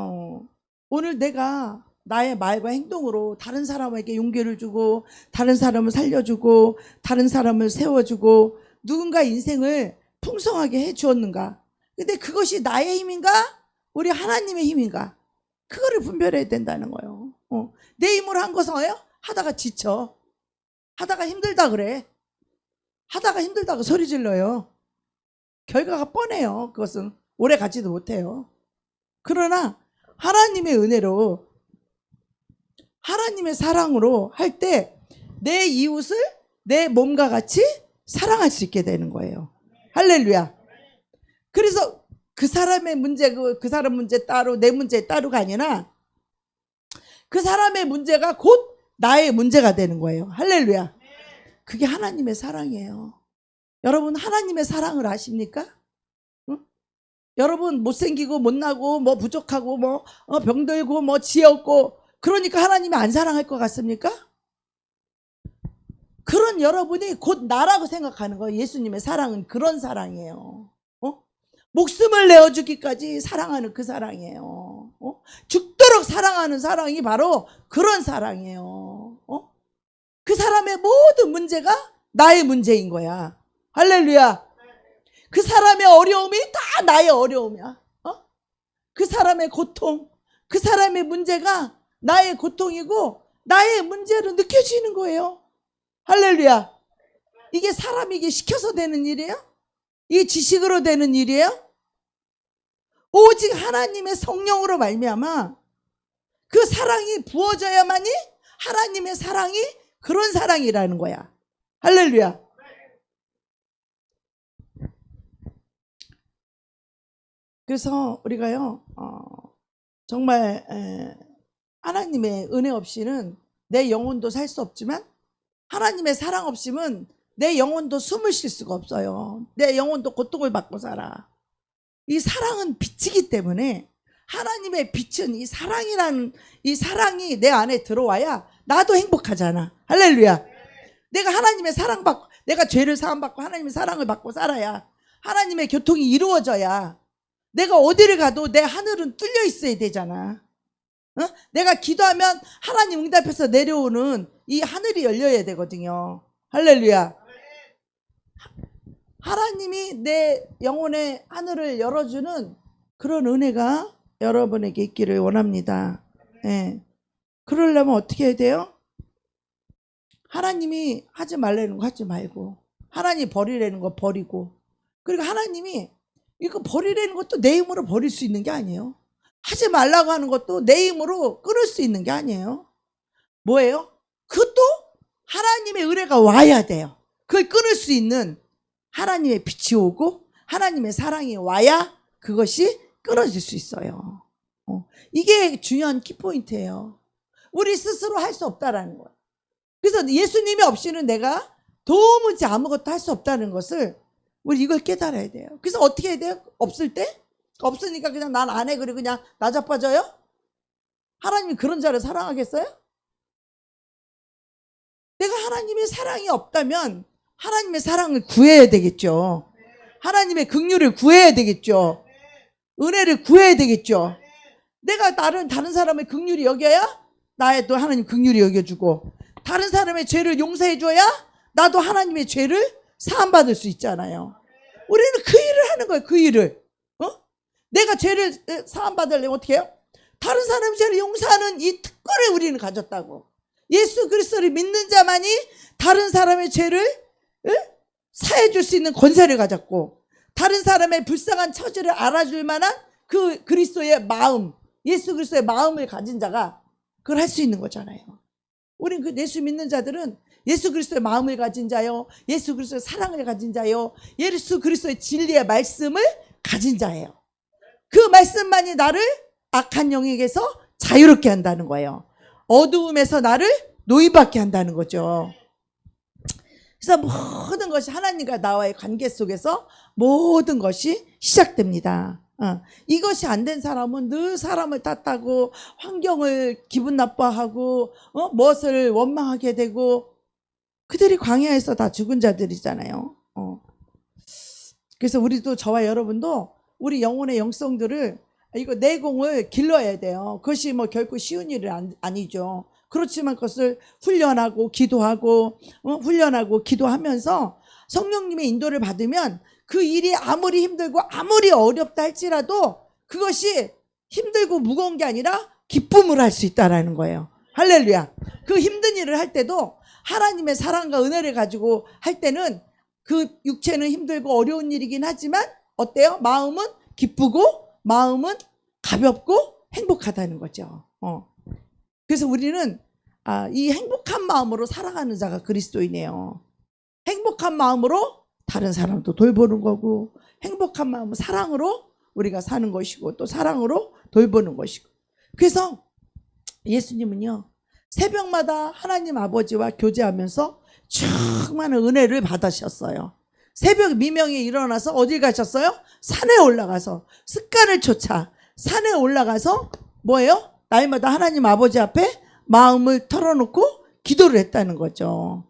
오늘 내가 나의 말과 행동으로 다른 사람에게 용기를 주고 다른 사람을 살려주고 다른 사람을 세워주고 누군가 인생을 풍성하게 해주었는가? 근데 그것이 나의 힘인가? 우리 하나님의 힘인가? 그거를 분별해야 된다는 거예요. 내 힘으로 한 것은 하다가 지쳐. 하다가 힘들다 그래. 하다가 힘들다고 소리 질러요. 결과가 뻔해요. 그것은 오래 가지도 못해요. 그러나 하나님의 은혜로 하나님의 사랑으로 할 때 내 이웃을 내 몸과 같이 사랑할 수 있게 되는 거예요. 할렐루야. 그래서 그 사람의 문제, 그 사람 문제 따로 내 문제 따로가 아니라 그 사람의 문제가 곧 나의 문제가 되는 거예요. 할렐루야. 그게 하나님의 사랑이에요. 여러분 하나님의 사랑을 아십니까? 응? 여러분 못생기고 못나고 뭐 부족하고 뭐 병들고 뭐 지혜 없고 그러니까 하나님이 안 사랑할 것 같습니까? 그런 여러분이 곧 나라고 생각하는 거예요. 예수님의 사랑은 그런 사랑이에요. 목숨을 내어주기까지 사랑하는 그 사랑이에요. 죽도록 사랑하는 사랑이 바로 그런 사랑이에요. 그 사람의 모든 문제가 나의 문제인 거야. 할렐루야. 그 사람의 어려움이 다 나의 어려움이야. 그 사람의 고통, 그 사람의 문제가 나의 고통이고 나의 문제로 느껴지는 거예요. 할렐루야. 이게 사람에게 시켜서 되는 일이에요? 이게 지식으로 되는 일이에요? 오직 하나님의 성령으로 말미암아 그 사랑이 부어져야만이 하나님의 사랑이 그런 사랑이라는 거야. 할렐루야. 그래서 우리가요 정말 하나님의 은혜 없이는 내 영혼도 살 수 없지만 하나님의 사랑 없이는 내 영혼도 숨을 쉴 수가 없어요. 내 영혼도 고통을 받고 살아. 이 사랑은 빛이기 때문에 하나님의 빛은 이 사랑이라는 이 사랑이 내 안에 들어와야 나도 행복하잖아. 할렐루야. 내가 하나님의 사랑받고, 내가 죄를 사함받고 하나님의 사랑을 받고 살아야 하나님의 교통이 이루어져야 내가 어디를 가도 내 하늘은 뚫려 있어야 되잖아. 어? 내가 기도하면 하나님 응답해서 내려오는 이 하늘이 열려야 되거든요. 할렐루야. 하나님이 내 영혼의 하늘을 열어주는 그런 은혜가 여러분에게 있기를 원합니다. 예. 그러려면 어떻게 해야 돼요? 하나님이 하지 말라는 거 하지 말고, 하나님 버리라는 거 버리고, 그리고 하나님이 이거 버리라는 것도 내 힘으로 버릴 수 있는 게 아니에요. 하지 말라고 하는 것도 내 힘으로 끊을 수 있는 게 아니에요. 뭐예요? 그것도 하나님의 은혜가 와야 돼요. 그걸 끊을 수 있는 하나님의 빛이 오고 하나님의 사랑이 와야 그것이 끊어질 수 있어요. 이게 중요한 키포인트예요. 우리 스스로 할 수 없다라는 거예요. 그래서 예수님이 없이는 내가 도무지 아무것도 할 수 없다는 것을 우리 이걸 깨달아야 돼요. 그래서 어떻게 해야 돼요? 없을 때? 없으니까 그냥 난 안 해. 그리고 그냥 나 자빠져요? 하나님이 그런 자를 사랑하겠어요? 내가 하나님의 사랑이 없다면 하나님의 사랑을 구해야 되겠죠. 하나님의 긍휼을 구해야 되겠죠. 은혜를 구해야 되겠죠. 내가 다른 사람의 긍휼이 여겨야 나의 또 하나님 긍휼이 여겨주고, 다른 사람의 죄를 용서해 줘야 나도 하나님의 죄를 사함받을 수 있잖아요. 우리는 그 일을 하는 거예요. 그 일을. 내가 죄를 사함받으려면 어떻게 해요? 다른 사람의 죄를 용서하는 이 특권을 우리는 가졌다고. 예수 그리스도를 믿는 자만이 다른 사람의 죄를 사해 줄 수 있는 권세를 가졌고, 다른 사람의 불쌍한 처지를 알아줄 만한 그 그리스도의 마음, 예수 그리스도의 마음을 가진 자가 그걸 할 수 있는 거잖아요. 우린 그 예수 믿는 자들은 예수 그리스도의 마음을 가진 자요, 예수 그리스도의 사랑을 가진 자요, 예수 그리스도의 진리의 말씀을 가진 자예요. 그 말씀만이 나를 악한 영에게서 자유롭게 한다는 거예요. 어두움에서 나를 노임받게 한다는 거죠. 그래서 모든 것이 하나님과 나와의 관계 속에서 모든 것이 시작됩니다. 이것이 안 된 사람은 늘 사람을 탓하고 환경을 기분 나빠하고 무엇을 원망하게 되고, 그들이 광야에서 다 죽은 자들이잖아요. 그래서 우리도, 저와 여러분도 우리 영혼의 영성들을, 이거 내공을 길러야 돼요. 그것이 뭐 결코 쉬운 일은 아니죠. 그렇지만 그것을 훈련하고 기도하고 훈련하고 기도하면서 성령님의 인도를 받으면 그 일이 아무리 힘들고 아무리 어렵다 할지라도 그것이 힘들고 무거운 게 아니라 기쁨을 할 수 있다라는 거예요. 할렐루야. 그 힘든 일을 할 때도 하나님의 사랑과 은혜를 가지고 할 때는 그 육체는 힘들고 어려운 일이긴 하지만 어때요? 마음은 기쁘고 마음은 가볍고 행복하다는 거죠. 그래서 우리는 이 행복한 마음으로 살아가는 자가 그리스도이네요. 행복한 마음으로 다른 사람도 돌보는 거고, 행복한 마음, 사랑으로 우리가 사는 것이고, 또 사랑으로 돌보는 것이고. 그래서 예수님은요, 새벽마다 하나님 아버지와 교제하면서 충만한 은혜를 받으셨어요. 새벽 미명에 일어나서 어디 가셨어요? 산에 올라가서 습관을 쫓아 산에 올라가서 뭐예요? 날마다 하나님 아버지 앞에 마음을 털어놓고 기도를 했다는 거죠.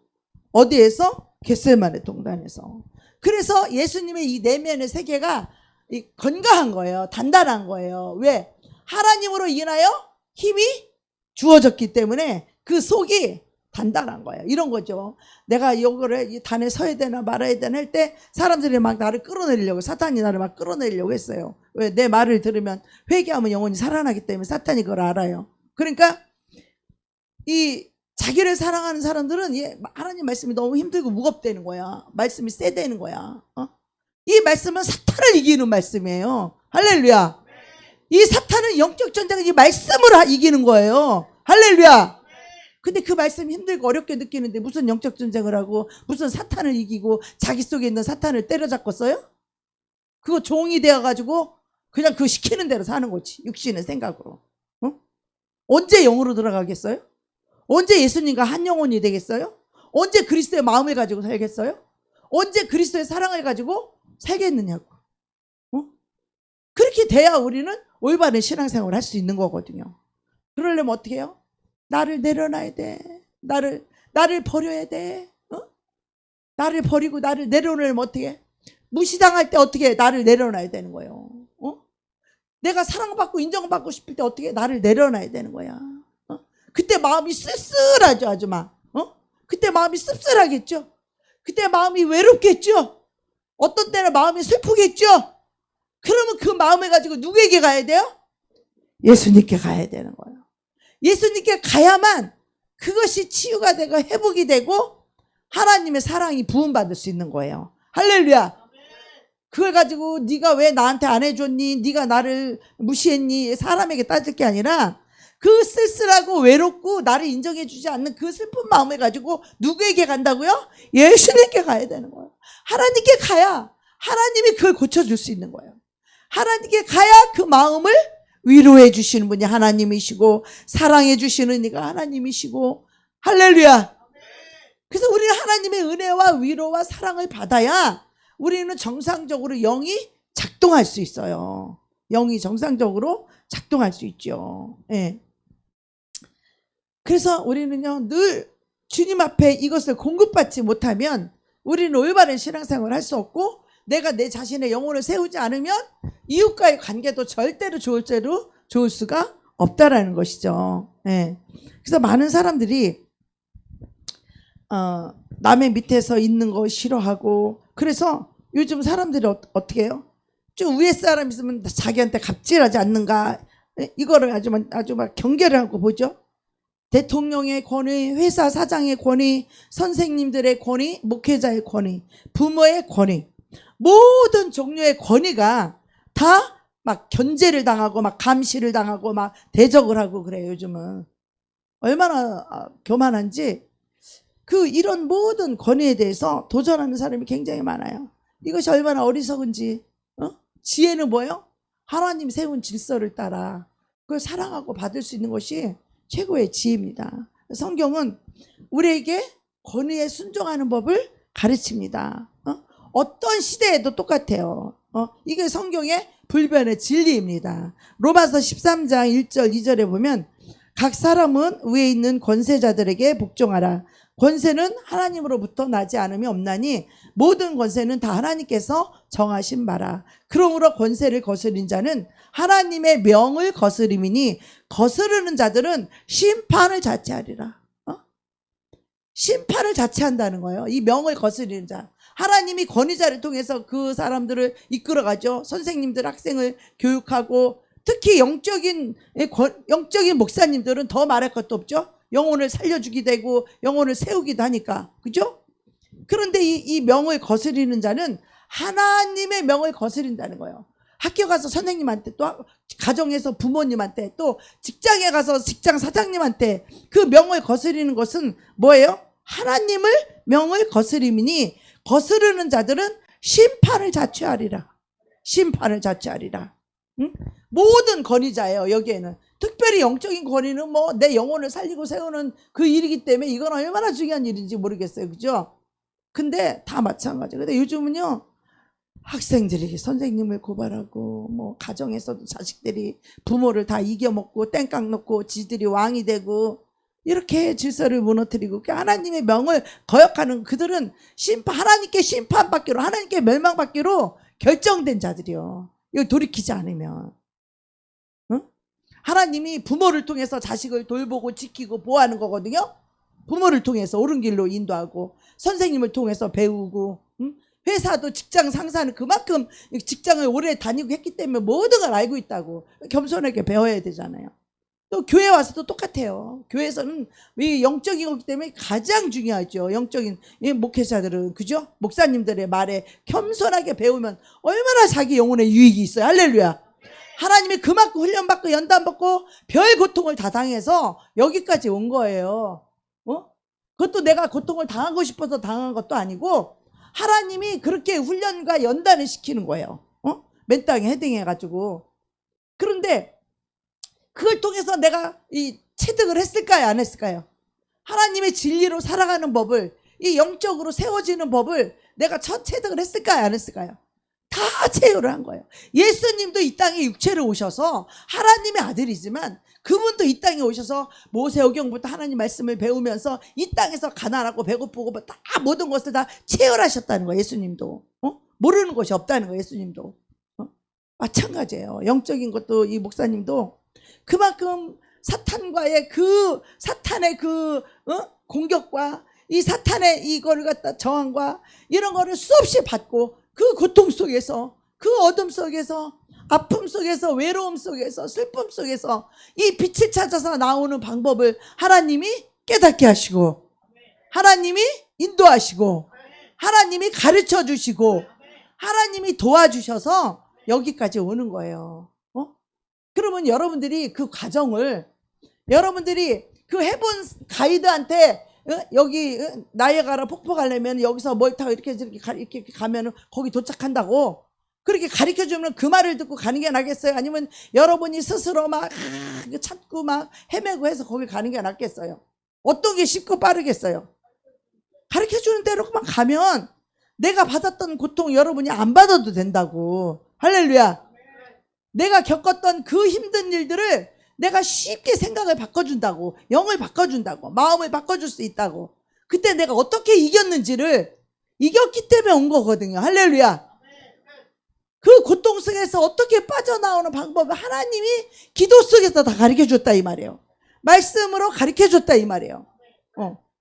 어디에서? 겟세마네 동산에서. 그래서 예수님의 이 내면의 세계가 건강한 거예요. 단단한 거예요. 왜? 하나님으로 인하여 힘이 주어졌기 때문에 그 속이 단단한 거예요. 이런 거죠. 내가 이거를 이 단에 서야 되나 말아야 되나 할 때 사람들이 막 나를 끌어내리려고, 사탄이 나를 막 끌어내리려고 했어요. 왜? 내 말을 들으면 회개하면 영혼이 살아나기 때문에 사탄이 그걸 알아요. 그러니까 이 자기를 사랑하는 사람들은 하나님 말씀이 너무 힘들고 무겁다는 거야. 말씀이 세다는 거야. 이 말씀은 사탄을 이기는 말씀이에요. 할렐루야. 이 사탄은 영적 전쟁은 이 말씀으로 이기는 거예요. 할렐루야. 근데 그 말씀이 힘들고 어렵게 느끼는데 무슨 영적 전쟁을 하고 무슨 사탄을 이기고 자기 속에 있는 사탄을 때려잡고 써요? 그거 종이 되어가지고 그냥 그 시키는 대로 사는 거지. 육신의 생각으로. 언제 영으로 들어가겠어요? 언제 예수님과 한 영혼이 되겠어요? 언제 그리스도의 마음을 가지고 살겠어요? 언제 그리스도의 사랑을 가지고 살겠느냐고. 그렇게 돼야 우리는 올바른 신앙생활을 할 수 있는 거거든요. 그러려면 어떻게 해요? 나를 내려놔야 돼. 나를 버려야 돼. 나를 버리고 나를 내려놓으면 어떻게 해? 무시당할 때 어떻게 해? 나를 내려놔야 되는 거예요. 내가 사랑받고 인정받고 싶을 때 어떻게 해? 나를 내려놔야 되는 거야. 그때 마음이 쓸쓸하죠, 아주 막. 그때 마음이 씁쓸하겠죠. 그때 마음이 외롭겠죠. 어떤 때는 마음이 슬프겠죠. 그러면 그 마음을 가지고 누구에게 가야 돼요? 예수님께 가야 되는 거예요. 예수님께 가야만 그것이 치유가 되고 회복이 되고 하나님의 사랑이 부음받을 수 있는 거예요. 할렐루야. 그걸 가지고 네가 왜 나한테 안 해줬니? 네가 나를 무시했니? 사람에게 따질 게 아니라 그 쓸쓸하고 외롭고 나를 인정해 주지 않는 그 슬픈 마음을 가지고 누구에게 간다고요? 예수님께 가야 되는 거예요. 하나님께 가야 하나님이 그걸 고쳐줄 수 있는 거예요. 하나님께 가야 그 마음을 위로해 주시는 분이 하나님이시고 사랑해 주시는 이가 하나님이시고 할렐루야. 그래서 우리는 하나님의 은혜와 위로와 사랑을 받아야 우리는 정상적으로 영이 작동할 수 있어요. 영이 정상적으로 작동할 수 있죠. 예. 그래서 우리는요 늘 주님 앞에 이것을 공급받지 못하면 우리는 올바른 신앙생활을 할 수 없고 내가 내 자신의 영혼을 세우지 않으면 이웃과의 관계도 절대로 좋을 수가 없다라는 것이죠. 예. 그래서 많은 사람들이 남의 밑에서 있는 거 싫어하고 그래서 요즘 사람들이 어떻게 해요? 좀 위에 사람 있으면 자기한테 갑질하지 않는가 이거를 아주 막 경계를 하고 보죠. 대통령의 권위, 회사 사장의 권위, 선생님들의 권위, 목회자의 권위, 부모의 권위, 모든 종류의 권위가 다 막 견제를 당하고 막 감시를 당하고 막 대적을 하고 그래요. 요즘은 얼마나 교만한지 이런 모든 권위에 대해서 도전하는 사람이 굉장히 많아요. 이것이 얼마나 어리석은지. 지혜는 뭐예요? 하나님 세운 질서를 따라 그걸 사랑하고 받을 수 있는 것이 최고의 지혜입니다. 성경은 우리에게 권위에 순종하는 법을 가르칩니다. 어떤 시대에도 똑같아요. 이게 성경의 불변의 진리입니다. 로마서 13장 1절 2절에 보면 각 사람은 위에 있는 권세자들에게 복종하라. 권세는 하나님으로부터 나지 않음이 없나니 모든 권세는 다 하나님께서 정하신 바라. 그러므로 권세를 거스린 자는 하나님의 명을 거스림이니 거스르는 자들은 심판을 자체하리라. 심판을 자체한다는 거예요. 이 명을 거스리는 자. 하나님이 권위자를 통해서 그 사람들을 이끌어가죠. 선생님들 학생을 교육하고 특히 영적인 목사님들은 더 말할 것도 없죠. 영혼을 살려주기도 하고 영혼을 세우기도 하니까. 그죠? 그런데 이 명을 거스리는 자는 하나님의 명을 거스린다는 거예요. 학교 가서 선생님한테 또 가정에서 부모님한테 또 직장에 가서 직장 사장님한테 그 명을 거스리는 것은 뭐예요? 하나님을 명을 거스림이니 거스르는 자들은 심판을 자취하리라. 심판을 자취하리라. 응? 모든 권위자예요. 여기에는 특별히 영적인 권위는 뭐 내 영혼을 살리고 세우는 그 일이기 때문에 이건 얼마나 중요한 일인지 모르겠어요. 그죠? 근데 다 마찬가지예요. 근데 요즘은요 학생들이 선생님을 고발하고 뭐 가정에서도 자식들이 부모를 다 이겨먹고 땡깡 놓고 지들이 왕이 되고 이렇게 질서를 무너뜨리고 하나님의 명을 거역하는 그들은 하나님께 심판받기로 하나님께 멸망받기로 결정된 자들이요. 이거 돌이키지 않으면 하나님이 부모를 통해서 자식을 돌보고 지키고 보호하는 거거든요. 부모를 통해서 옳은 길로 인도하고 선생님을 통해서 배우고 회사도 직장 상사는 그만큼 직장을 오래 다니고 했기 때문에 모든 걸 알고 있다고 겸손하게 배워야 되잖아요. 또 교회 와서도 똑같아요. 교회에서는 영적인 거기 때문에 가장 중요하죠. 영적인 목회자들은 그죠? 목사님들의 말에 겸손하게 배우면 얼마나 자기 영혼에 유익이 있어요. 할렐루야. 하나님이 그만큼 훈련받고 연단받고 별 고통을 다 당해서 여기까지 온 거예요. 그것도 내가 고통을 당하고 싶어서 당한 것도 아니고 하나님이 그렇게 훈련과 연단을 시키는 거예요. 맨 땅에 헤딩해가지고. 그런데 그걸 통해서 내가 체득을 했을까요? 안 했을까요? 하나님의 진리로 살아가는 법을 이 영적으로 세워지는 법을 내가 첫 체득을 했을까요? 안 했을까요? 다 제어를 한 거예요. 예수님도 이 땅에 육체를 오셔서 하나님의 아들이지만 그분도 이 땅에 오셔서 모세오경부터 하나님 말씀을 배우면서 이 땅에서 가난하고 배고프고 다 모든 것을 다 체열하셨다는 거예요. 예수님도 모르는 것이 없다는 거예요. 예수님도 마찬가지예요. 영적인 것도 이 목사님도 그만큼 사탄과의 사탄의 공격과 이 사탄의 이거를 갖다 저항과 이런 거를 수없이 받고 그 고통 속에서 그 어둠 속에서 아픔 속에서 외로움 속에서 슬픔 속에서 이 빛을 찾아서 나오는 방법을 하나님이 깨닫게 하시고 하나님이 인도하시고 하나님이 가르쳐 주시고 하나님이 도와주셔서 여기까지 오는 거예요. 그러면 여러분들이 그 과정을 여러분들이 그 해본 가이드한테 여기 나이아가라 폭포 가려면 여기서 뭘 타고 이렇게 가면 거기 도착한다고 그렇게 가르쳐주면 그 말을 듣고 가는 게 낫겠어요? 아니면 여러분이 스스로 막 찾고 막 헤매고 해서 거기 가는 게 낫겠어요? 어떤 게 쉽고 빠르겠어요? 가르쳐주는 대로만 가면 내가 받았던 고통 여러분이 안 받아도 된다고. 할렐루야. 내가 겪었던 그 힘든 일들을 내가 쉽게 생각을 바꿔준다고, 영을 바꿔준다고, 마음을 바꿔줄 수 있다고. 그때 내가 어떻게 이겼는지를 이겼기 때문에 온 거거든요. 할렐루야. 그 고통 속에서 어떻게 빠져나오는 방법을 하나님이 기도 속에서 다 가르쳐줬다 이 말이에요. 말씀으로 가르쳐줬다 이 말이에요.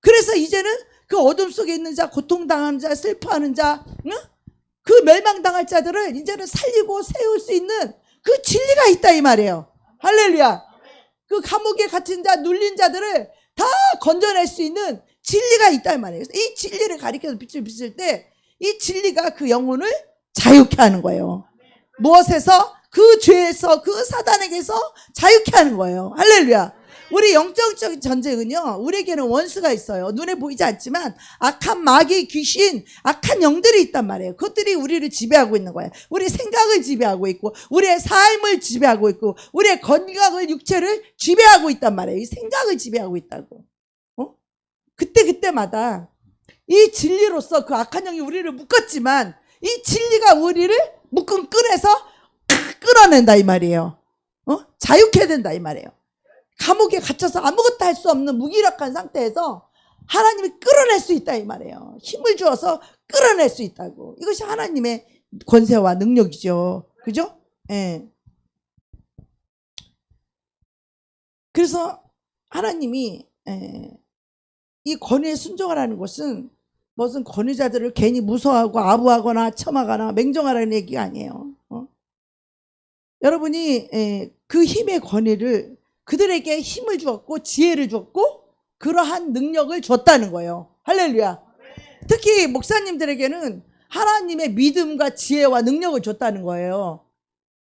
그래서 이제는 그 어둠 속에 있는 자, 고통당하는 자, 슬퍼하는 자, 그 멸망당할 자들을 이제는 살리고 세울 수 있는 그 진리가 있다 이 말이에요. 할렐루야. 그 감옥에 갇힌 자, 눌린 자들을 다 건져낼 수 있는 진리가 있다 이 말이에요. 이 진리를 가리켜서 빛을 비칠 때 이 진리가 그 영혼을 자유케 하는 거예요. 무엇에서? 그 죄에서, 그 사단에게서 자유케 하는 거예요. 할렐루야. 우리 영적인 전쟁은요, 우리에게는 원수가 있어요. 눈에 보이지 않지만 악한 마귀, 귀신, 악한 영들이 있단 말이에요. 그것들이 우리를 지배하고 있는 거예요. 우리 생각을 지배하고 있고 우리의 삶을 지배하고 있고 우리의 건강을, 육체를 지배하고 있단 말이에요. 이 생각을 지배하고 있다고. 그때마다 이 진리로서 그 악한 영이 우리를 묶었지만 이 진리가 우리를 묶은 끈에서 끌어낸다 이 말이에요. 자유케 된다 이 말이에요. 감옥에 갇혀서 아무것도 할 수 없는 무기력한 상태에서 하나님이 끌어낼 수 있다 이 말이에요. 힘을 주어서 끌어낼 수 있다고. 이것이 하나님의 권세와 능력이죠. 그죠? 예. 그래서 하나님이 이 권위에 순종하라는 것은 무슨 권위자들을 괜히 무서워하고 아부하거나 첨하거나 맹정하라는 얘기가 아니에요. 여러분이 그 힘의 권위를 그들에게 힘을 주었고 지혜를 주었고 그러한 능력을 줬다는 거예요. 할렐루야. 특히 목사님들에게는 하나님의 믿음과 지혜와 능력을 줬다는 거예요.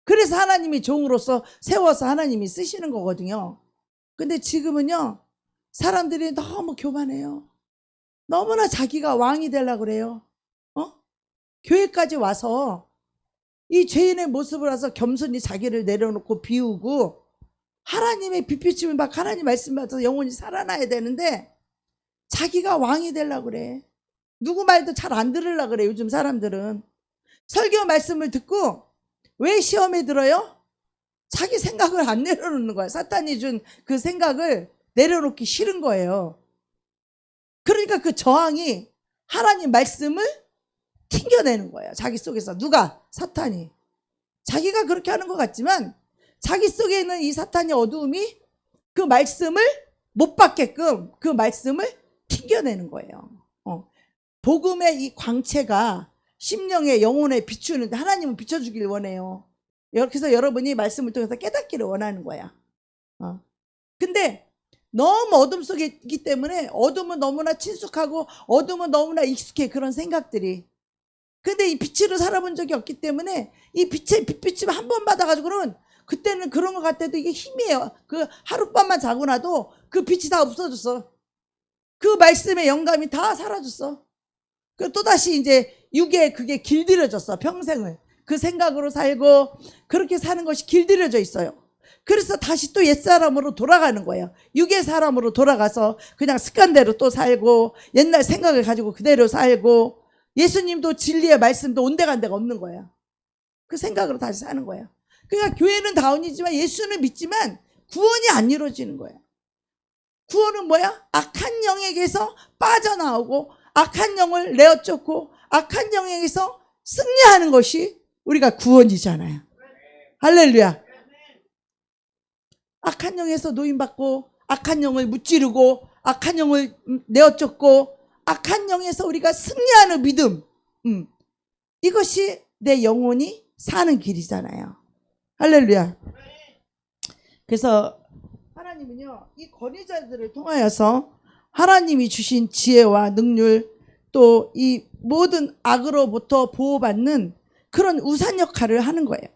그래서 하나님이 종으로서 세워서 하나님이 쓰시는 거거든요. 근데 지금은요, 사람들이 너무 교만해요. 너무나 자기가 왕이 되려고 그래요. 교회까지 와서 이 죄인의 모습을 와서 겸손히 자기를 내려놓고 비우고 하나님의 빛비침을 막 하나님 말씀 받아서 영혼이 살아나야 되는데 자기가 왕이 되려고 그래. 누구 말도 잘 안 들으려고 그래. 요즘 사람들은 설교 말씀을 듣고 왜 시험에 들어요? 자기 생각을 안 내려놓는 거야. 사탄이 준 그 생각을 내려놓기 싫은 거예요. 그러니까 그 저항이 하나님 말씀을 튕겨내는 거예요. 자기 속에서. 누가? 사탄이. 자기가 그렇게 하는 것 같지만 자기 속에 있는 이 사탄의 어두움이 그 말씀을 못 받게끔 그 말씀을 튕겨내는 거예요. 복음의 이 광채가 심령의 영혼에 비추는데 하나님은 비춰주길 원해요. 그래서 여러분이 말씀을 통해서 깨닫기를 원하는 거야. 근데 너무 어둠 속에 있기 때문에 어둠은 너무나 친숙하고 어둠은 너무나 익숙해. 그런 생각들이. 근데 이 빛으로 살아본 적이 없기 때문에 이 빛의 빛비침 한 번 받아가지고는 그때는 그런 것 같아도 이게 힘이에요. 그 하룻밤만 자고 나도 그 빛이 다 없어졌어. 그 말씀의 영감이 다 사라졌어. 그 또다시 이제 육에 그게 길들여졌어. 평생을. 그 생각으로 살고 그렇게 사는 것이 길들여져 있어요. 그래서 다시 또 옛사람으로 돌아가는 거예요. 육의 사람으로 돌아가서 그냥 습관대로 또 살고 옛날 생각을 가지고 그대로 살고 예수님도 진리의 말씀도 온데간데가 없는 거예요. 그 생각으로 다시 사는 거예요. 그러니까 교회는 다운이지만 예수는 믿지만 구원이 안 이루어지는 거예요. 구원은 뭐야? 악한 영에게서 빠져나오고 악한 영을 내어쫓고 악한 영에게서 승리하는 것이 우리가 구원이잖아요. 할렐루야. 악한 영에서 노임받고 악한 영을 무찌르고 악한 영을 내어쫓고 악한 영에서 우리가 승리하는 믿음, 이것이 내 영혼이 사는 길이잖아요. 할렐루야. 그래서 하나님은요, 이 권위자들을 통하여서 하나님이 주신 지혜와 능률, 또 이 모든 악으로부터 보호받는 그런 우산 역할을 하는 거예요.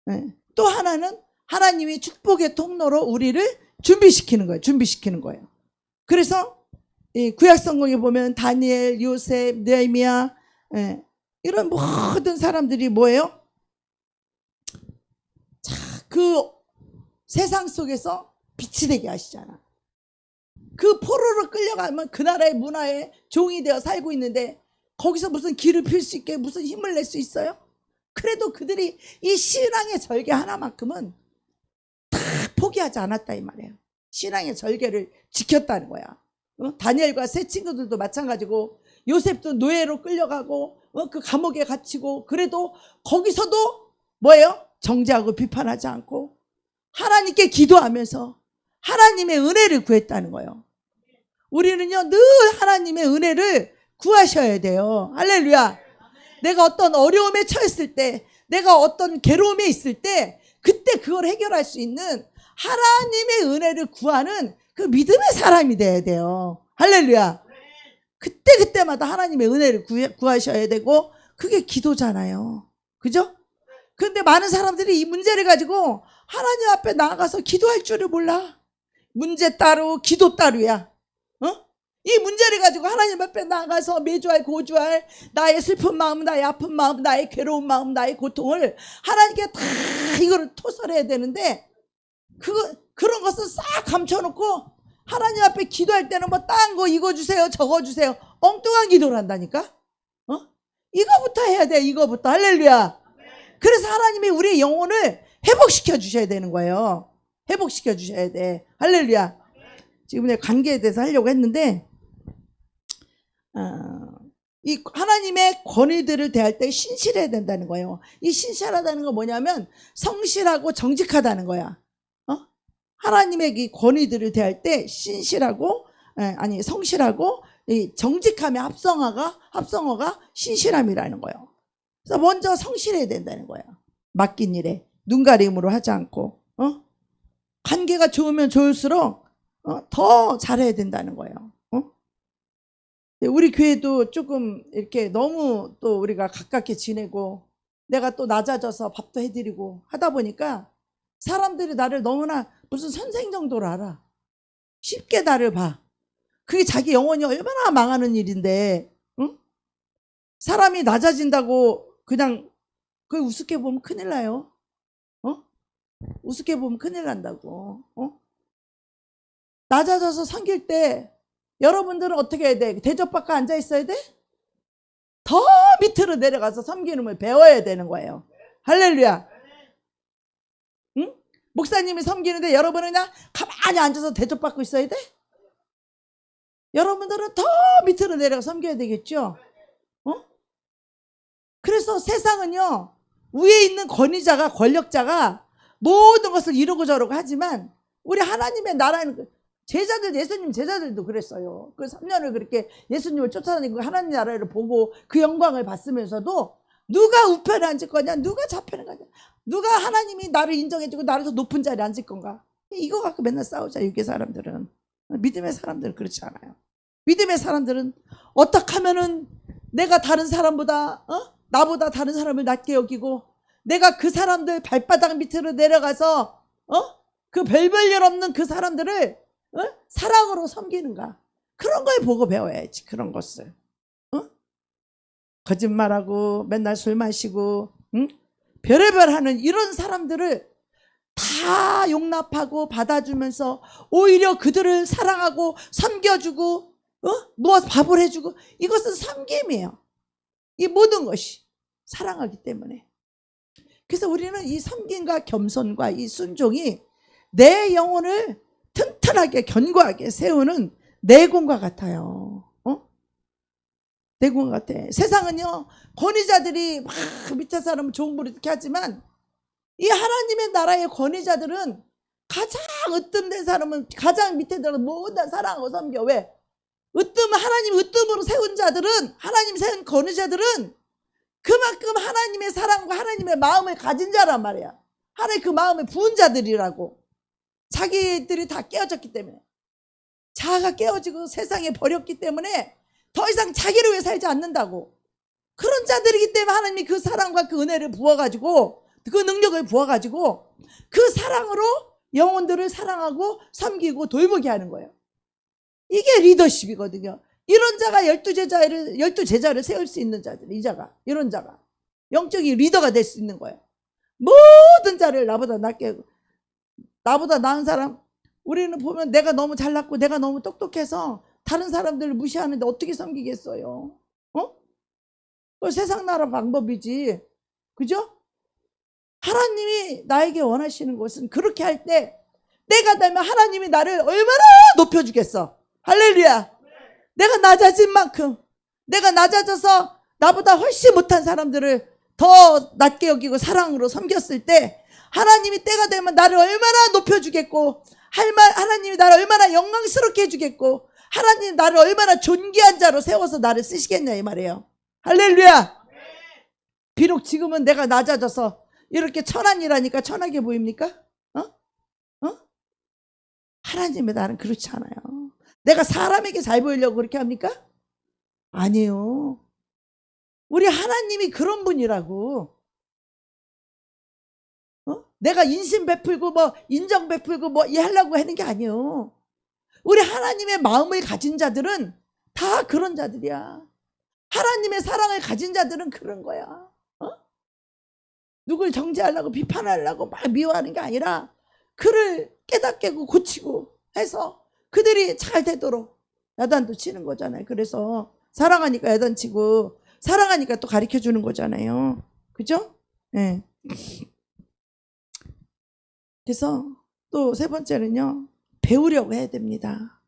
네. 또 하나는 하나님이 축복의 통로로 우리를 준비시키는 거예요. 그래서 이 구약 성경에 보면 다니엘, 요셉, 느헤미야, 이런 모든 사람들이 뭐예요? 자, 그 세상 속에서 빛이 되게 하시잖아. 그 포로로 끌려가면 그 나라의 문화에 종이 되어 살고 있는데 거기서 무슨 길을 필 수 있게 무슨 힘을 낼 수 있어요? 그래도 그들이 이 신앙의 절개 하나만큼은 다 포기하지 않았다 이 말이에요. 신앙의 절개를 지켰다는 거야. 다니엘과 세 친구들도 마찬가지고 요셉도 노예로 끌려가고 그 감옥에 갇히고 그래도 거기서도 뭐예요? 정죄하고 비판하지 않고 하나님께 기도하면서 하나님의 은혜를 구했다는 거예요. 우리는요 늘 하나님의 은혜를 구하셔야 돼요. 할렐루야. 내가 어떤 어려움에 처했을 때, 내가 어떤 괴로움에 있을 때 그때 그걸 해결할 수 있는 하나님의 은혜를 구하는 그 믿음의 사람이 돼야 돼요. 할렐루야. 그때마다 하나님의 은혜를 구하셔야 되고 그게 기도잖아요. 그죠? 그런데 많은 사람들이 이 문제를 가지고 하나님 앞에 나아가서 기도할 줄을 몰라. 문제 따로 기도 따로야. 이 문제를 가지고 하나님 앞에 나가서 매주할 고주할 나의 슬픈 마음, 나의 아픈 마음, 나의 괴로운 마음, 나의 고통을 하나님께 다 이거를 토설해야 되는데 그런 것을 싹 감춰놓고 하나님 앞에 기도할 때는 뭐 딴 거 이거 주세요 저거 주세요 엉뚱한 기도를 한다니까. 이거부터 해야 돼. 이거부터. 할렐루야. 그래서 하나님이 우리의 영혼을 회복시켜 주셔야 되는 거예요. 회복시켜 주셔야 돼. 할렐루야. 지금 내가 관계에 대해서 하려고 했는데 이 하나님의 권위들을 대할 때 신실해야 된다는 거예요. 이 신실하다는 건 뭐냐면 성실하고 정직하다는 거야. 하나님의 이 권위들을 대할 때 신실하고 성실하고 이 정직함의 합성어가 신실함이라는 거예요. 그래서 먼저 성실해야 된다는 거예요. 맡긴 일에 눈가림으로 하지 않고 관계가 좋으면 좋을수록 더 잘해야 된다는 거예요. 우리 교회도 조금 이렇게 너무 또 우리가 가깝게 지내고 내가 또 낮아져서 밥도 해드리고 하다 보니까 사람들이 나를 너무나 무슨 선생 정도로 알아. 쉽게 나를 봐. 그게 자기 영혼이 얼마나 망하는 일인데, 응? 사람이 낮아진다고 그냥 그걸 우습게 보면 큰일 나요. 우습게 보면 큰일 난다고. 낮아져서 섬길 때 여러분들은 어떻게 해야 돼? 대접받고 앉아 있어야 돼? 더 밑으로 내려가서 섬기는 걸 배워야 되는 거예요. 할렐루야. 응? 목사님이 섬기는데 여러분은 그냥 가만히 앉아서 대접받고 있어야 돼? 여러분들은 더 밑으로 내려가 섬겨야 되겠죠? 그래서 세상은요, 위에 있는 권위자가, 권력자가 모든 것을 이루고 저루고 하지만 우리 하나님의 나라는 제자들, 예수님 제자들도 그랬어요. 그 3년을 그렇게 예수님을 쫓아다니고 하나님 나라를 보고 그 영광을 봤으면서도 누가 우편에 앉을 거냐, 누가 좌편에 가냐, 누가 하나님이 나를 인정해주고 나를 더 높은 자리에 앉을 건가, 이거 갖고 맨날 싸우자. 육의 사람들은. 믿음의 사람들은 그렇지 않아요. 믿음의 사람들은 어떻게 하면은 내가 다른 사람보다 나보다 다른 사람을 낮게 여기고 내가 그 사람들 발바닥 밑으로 내려가서 그 별 볼 일 없는 그 사람들을 사랑으로 섬기는가, 그런 걸 보고 배워야지. 그런 것을. 거짓말하고 맨날 술 마시고 별의별 하는 이런 사람들을 다 용납하고 받아주면서 오히려 그들을 사랑하고 섬겨주고 누워서 밥을 해주고, 이것은 섬김이에요. 이 모든 것이 사랑하기 때문에. 그래서 우리는 이 섬김과 겸손과 이 순종이 내 영혼을 튼튼하게 견고하게 세우는 내공과 같아요. 내공 같아. 세상은요, 권위자들이 막 밑에 사람은 좋은 걸 이렇게 하지만 이 하나님의 나라의 권위자들은 가장 으뜸된 사람은 가장 밑에 들어 모든 사랑하고 섬겨. 왜? 하나님 으뜸으로 세운 자들은, 하나님 세운 권위자들은 그만큼 하나님의 사랑과 하나님의 마음을 가진 자란 말이야. 하나님 그 마음을 부은 자들이라고. 자기들이 다 깨어졌기 때문에, 자아가 깨어지고 세상에 버렸기 때문에 더 이상 자기를 위해 살지 않는다고. 그런 자들이기 때문에 하나님이 그 사랑과 그 은혜를 부어가지고, 그 능력을 부어가지고 그 사랑으로 영혼들을 사랑하고 섬기고 돌보게 하는 거예요. 이게 리더십이거든요. 이런 자가 12제자를 세울 수 있는 자들, 이런 자가 영적인 리더가 될 수 있는 거예요. 모든 자를 나보다 나은 사람, 우리는 보면 내가 너무 잘났고 내가 너무 똑똑해서 다른 사람들을 무시하는데 어떻게 섬기겠어요? 그 세상 나라 방법이지. 그죠? 하나님이 나에게 원하시는 것은 그렇게 할 때 내가 되면 하나님이 나를 얼마나 높여주겠어. 할렐루야. 내가 낮아진 만큼, 내가 낮아져서 나보다 훨씬 못한 사람들을 더 낮게 여기고 사랑으로 섬겼을 때 하나님이 때가 되면 나를 얼마나 높여주겠고, 하나님이 나를 얼마나 영광스럽게 해주겠고, 하나님이 나를 얼마나 존귀한 자로 세워서 나를 쓰시겠냐 이 말이에요. 할렐루야. 비록 지금은 내가 낮아져서 이렇게 천한이라니까 천하게 보입니까? 하나님의 나는 그렇지 않아요. 내가 사람에게 잘 보이려고 그렇게 합니까? 아니에요. 우리 하나님이 그런 분이라고. 내가 인심 베풀고 뭐 인정 베풀고 뭐 하려고 하는 게 아니에요. 우리 하나님의 마음을 가진 자들은 다 그런 자들이야. 하나님의 사랑을 가진 자들은 그런 거야. 누굴 정죄하려고 비판하려고 막 미워하는 게 아니라 그를 깨닫게 고치고 해서 그들이 잘 되도록 야단도 치는 거잖아요. 그래서 사랑하니까 야단 치고 사랑하니까 또 가르쳐 주는 거잖아요. 그죠? 네. 그래서 또 세 번째는요, 배우려고 해야 됩니다.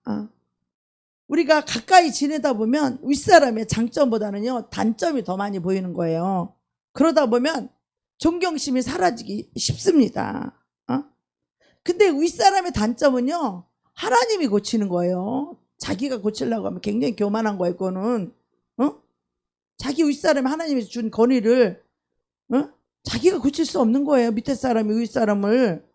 우리가 가까이 지내다 보면 윗사람의 장점보다는요 단점이 더 많이 보이는 거예요. 그러다 보면 존경심이 사라지기 쉽습니다. 근데 윗사람의 단점은요 하나님이 고치는 거예요. 자기가 고치려고 하면 굉장히 교만한 거예요. 그거는 자기 윗사람이 하나님이 준 권위를 자기가 고칠 수 없는 거예요. 밑에 사람이 윗사람을.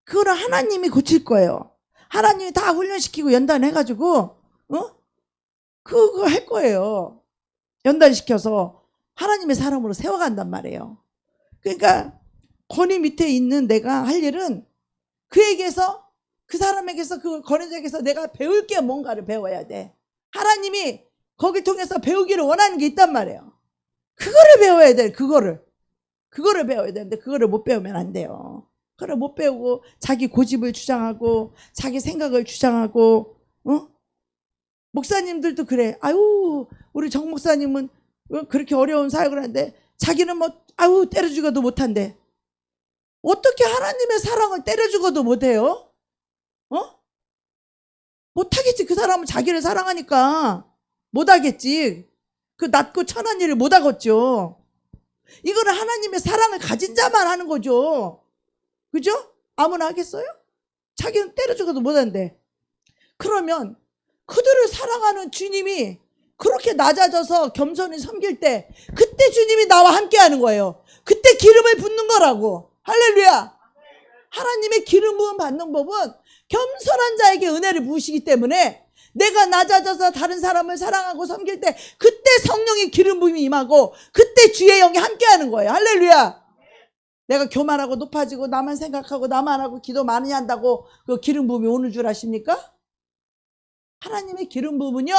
그거는 하나님이 고칠 거예요. 하나님이 다 훈련시키고 연단해가지고 그거 할 거예요. 연단시켜서 하나님의 사람으로 세워간단 말이에요. 그러니까 권위 밑에 있는 내가 할 일은 그에게서, 그 사람에게서, 그 권위자에게서 내가 배울 게 뭔가를 배워야 돼. 하나님이 거길 통해서 배우기를 원하는 게 있단 말이에요. 그거를 배워야 돼. 그거를 배워야 되는데 그거를 못 배우면 안 돼요. 그걸 못 배우고 자기 고집을 주장하고 자기 생각을 주장하고 목사님들도 그래. 아유, 우리 정 목사님은 그렇게 어려운 사역을 하는데 자기는 뭐 때려 죽어도 못한대. 어떻게 하나님의 사랑을 때려 죽어도 못해요? 못하겠지. 그 사람은 자기를 사랑하니까 못하겠지. 그 낮고 천한 일을 못하겠죠. 이거는 하나님의 사랑을 가진 자만 하는 거죠. 그죠? 아무나 하겠어요? 자기는 때려 죽어도 못한대. 그러면 그들을 사랑하는 주님이 그렇게 낮아져서 겸손히 섬길 때 그때 주님이 나와 함께 하는 거예요. 그때 기름을 붓는 거라고. 할렐루야. 하나님의 기름 부음 받는 법은 겸손한 자에게 은혜를 부으시기 때문에 내가 낮아져서 다른 사람을 사랑하고 섬길 때 그때 성령의 기름 부음이 임하고 그때 주의 영이 함께 하는 거예요. 할렐루야. 내가 교만하고 높아지고 나만 생각하고 나만 하고 기도 많이 한다고 그 기름 부음이 오는 줄 아십니까? 하나님의 기름 부음은요,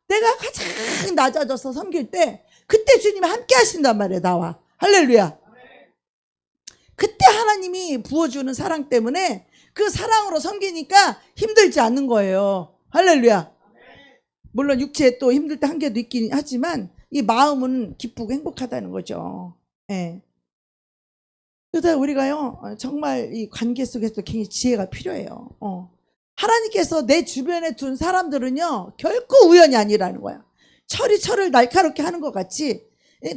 내가 가장 낮아져서 섬길 때 그때 주님이 함께 하신단 말이에요. 나와. 할렐루야. 그때 하나님이 부어주는 사랑 때문에 그 사랑으로 섬기니까 힘들지 않는 거예요. 할렐루야. 물론 육체에 또 힘들 때 한계도 있긴 하지만 이 마음은 기쁘고 행복하다는 거죠. 예. 그래서 우리가요 정말 이 관계 속에서 굉장히 지혜가 필요해요. 하나님께서 내 주변에 둔 사람들은요 결코 우연이 아니라는 거야. 철이 철을 날카롭게 하는 것 같이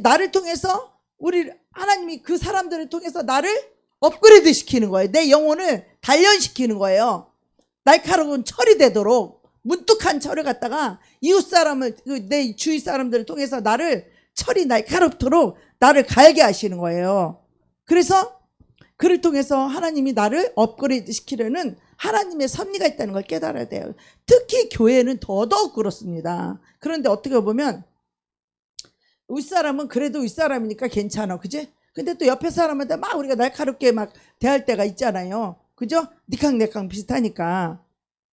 나를 통해서 우리 하나님이 그 사람들을 통해서 나를 업그레이드 시키는 거예요. 내 영혼을 단련시키는 거예요. 날카로운 철이 되도록 문득한 철을 갖다가 이웃 사람을 내 주위 사람들을 통해서 나를 철이 날카롭도록 나를 갈게 하시는 거예요. 그래서 그를 통해서 하나님이 나를 업그레이드 시키려는 하나님의 섭리가 있다는 걸 깨달아야 돼요. 특히 교회는 더더욱 그렇습니다. 그런데 어떻게 보면 윗사람은 그래도 윗사람이니까 괜찮아, 그지? 근데 또 옆에 사람한테 막 우리가 날카롭게 막 대할 때가 있잖아요, 그죠? 니캉내캉 비슷하니까.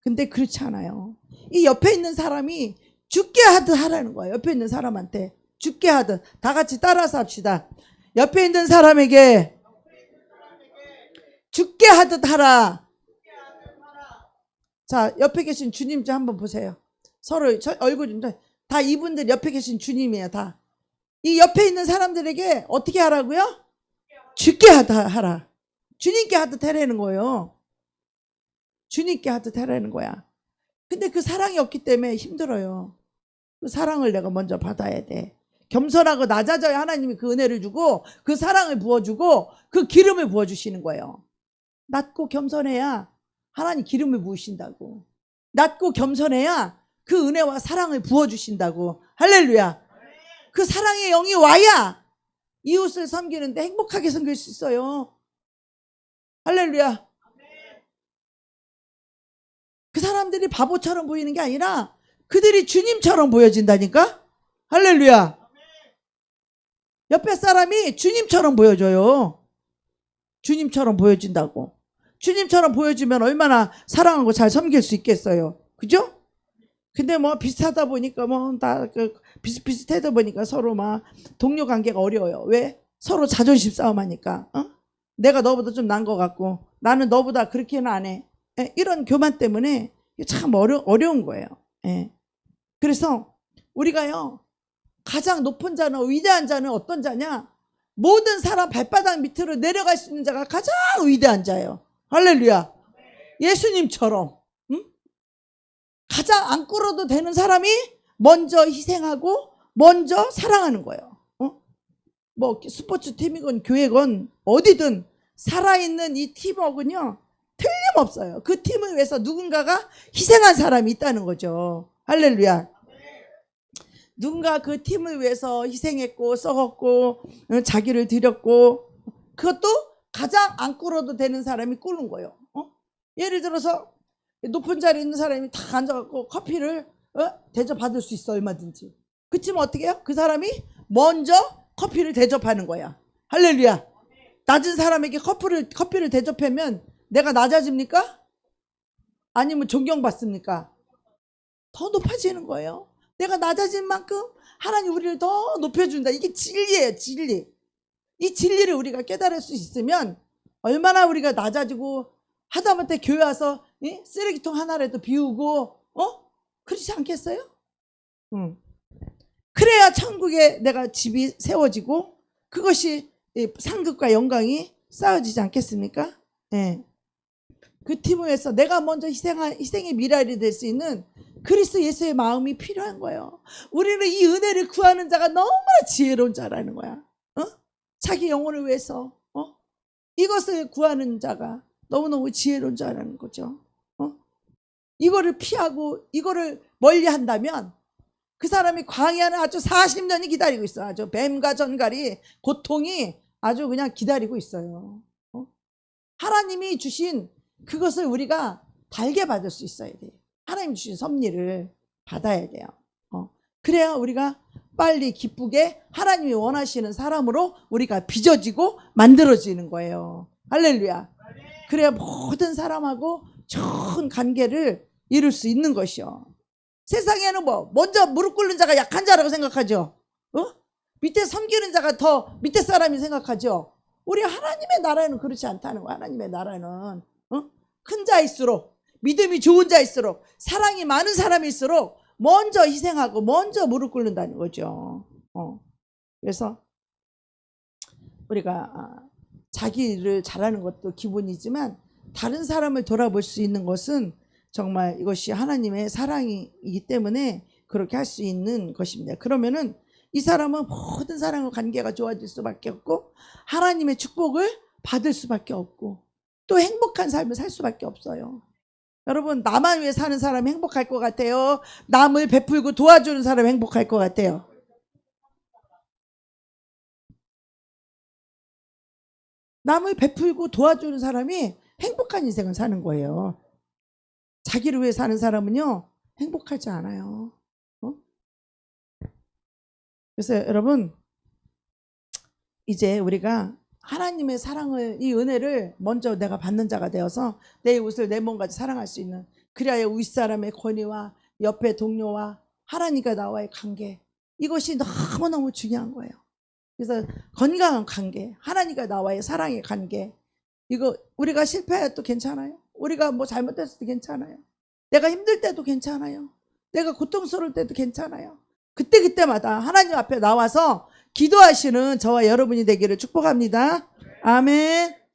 근데 그렇지 않아요. 이 옆에 있는 사람이 죽게 하듯 하라는 거예요. 옆에 있는 사람한테 죽게 하듯. 다 같이 따라서 합시다. 옆에 있는 사람에게 죽게 하듯 하라. 자, 옆에 계신 주님 좀 한번 보세요. 서로 얼굴 좀. 다 이분들 옆에 계신 주님이에요. 다. 이 옆에 있는 사람들에게 어떻게 하라고요? 죽게 하라. 주님께 하듯 하라는 거예요. 주님께 하듯 하라는 거야. 근데 그 사랑이 없기 때문에 힘들어요. 그 사랑을 내가 먼저 받아야 돼. 겸손하고 낮아져야 하나님이 그 은혜를 주고 그 사랑을 부어주고 그 기름을 부어주시는 거예요. 낮고 겸손해야 하나님 기름을 부으신다고. 낮고 겸손해야 그 은혜와 사랑을 부어주신다고. 할렐루야. 그 사랑의 영이 와야 이웃을 섬기는데 행복하게 섬길 수 있어요. 할렐루야. 그 사람들이 바보처럼 보이는 게 아니라 그들이 주님처럼 보여진다니까. 할렐루야. 옆에 사람이 주님처럼 보여줘요. 주님처럼 보여진다고. 주님처럼 보여주면 얼마나 사랑하고 잘 섬길 수 있겠어요. 그죠? 근데 뭐 비슷하다 보니까 뭐 다 비슷비슷하다 보니까 서로 막 동료 관계가 어려워요. 왜? 서로 자존심 싸움하니까. 내가 너보다 좀 난 것 같고 나는 너보다 그렇게는 안 해. 이런 교만 때문에 참 어려운 거예요. 그래서 우리가요 가장 높은 자는 위대한 자는 어떤 자냐? 모든 사람 발바닥 밑으로 내려갈 수 있는 자가 가장 위대한 자예요. 할렐루야. 예수님처럼 가장 안 꿇어도 되는 사람이 먼저 희생하고 먼저 사랑하는 거예요. 뭐 스포츠 팀이건 교회건 어디든 살아있는 이 팀워크는요 틀림없어요. 그 팀을 위해서 누군가가 희생한 사람이 있다는 거죠. 할렐루야. 누군가 그 팀을 위해서 희생했고 썩었고 자기를 드렸고 그것도 가장 안 꿇어도 되는 사람이 꿇는 거예요. 예를 들어서 높은 자리에 있는 사람이 다 앉아갖고 커피를 대접받을 수 있어 얼마든지. 그치만 어떻게 해요? 그 사람이 먼저 커피를 대접하는 거야. 할렐루야. 낮은 사람에게 커피를 대접하면 내가 낮아집니까? 아니면 존경받습니까? 더 높아지는 거예요. 내가 낮아진 만큼 하나님 우리를 더 높여준다. 이게 진리예요. 진리. 이 진리를 우리가 깨달을 수 있으면 얼마나 우리가 낮아지고 하다못해 교회 와서 쓰레기통 하나라도 비우고 그렇지 않겠어요? 그래야 천국에 내가 집이 세워지고 그것이 상급과 영광이 쌓여지지 않겠습니까? 그 팀을 위해서 내가 먼저 희생의 미랄이 될 수 있는 그리스도 예수의 마음이 필요한 거예요. 우리는 이 은혜를 구하는 자가 너무나 지혜로운 자라는 거야. 자기 영혼을 위해서 이것을 구하는 자가 너무너무 지혜로운 자라는 거죠. 이거를 피하고 이거를 멀리 한다면 그 사람이 광야는 아주 40년이 기다리고 있어. 아주 뱀과 전갈이 고통이 아주 그냥 기다리고 있어요. 하나님이 주신 그것을 우리가 달게 받을 수 있어야 돼요. 하나님 주신 섭리를 받아야 돼요. 그래야 우리가 빨리 기쁘게 하나님이 원하시는 사람으로 우리가 빚어지고 만들어지는 거예요. 할렐루야. 그래야 모든 사람하고 좋은 관계를 이룰 수 있는 것이요. 세상에는 뭐 먼저 무릎 꿇는 자가 약한 자라고 생각하죠. 밑에 섬기는 자가 더 밑에 사람이 생각하죠. 우리 하나님의 나라는 그렇지 않다는 거야. 하나님의 나라는 큰 자일수록 믿음이 좋은 자일수록 사랑이 많은 사람일수록 먼저 희생하고 먼저 무릎 꿇는다는 거죠. 그래서 우리가 자기를 잘하는 것도 기본이지만 다른 사람을 돌아볼 수 있는 것은 정말 이것이 하나님의 사랑이기 때문에 그렇게 할 수 있는 것입니다. 그러면은 이 사람은 모든 사람과 관계가 좋아질 수밖에 없고 하나님의 축복을 받을 수밖에 없고 또 행복한 삶을 살 수밖에 없어요. 여러분, 나만 위해 사는 사람이 행복할 것 같아요? 남을 베풀고 도와주는 사람이 행복할 것 같아요? 남을 베풀고 도와주는 사람이 행복한 인생을 사는 거예요. 자기를 위해 사는 사람은요, 행복하지 않아요. 어? 그래서 여러분, 이제 우리가 하나님의 사랑을, 이 은혜를 먼저 내가 받는 자가 되어서 내 이웃을 내 몸까지 사랑할 수 있는, 그래야 윗사람의 권위와 옆에 동료와 하나님과 나와의 관계, 이것이 너무너무 중요한 거예요. 그래서 건강한 관계, 하나님과 나와의 사랑의 관계, 이거 우리가 실패해도 괜찮아요. 우리가 뭐 잘못했을 때 괜찮아요. 내가 힘들 때도 괜찮아요. 내가 고통스러울 때도 괜찮아요. 그때마다 하나님 앞에 나와서 기도하시는 저와 여러분이 되기를 축복합니다. 아멘.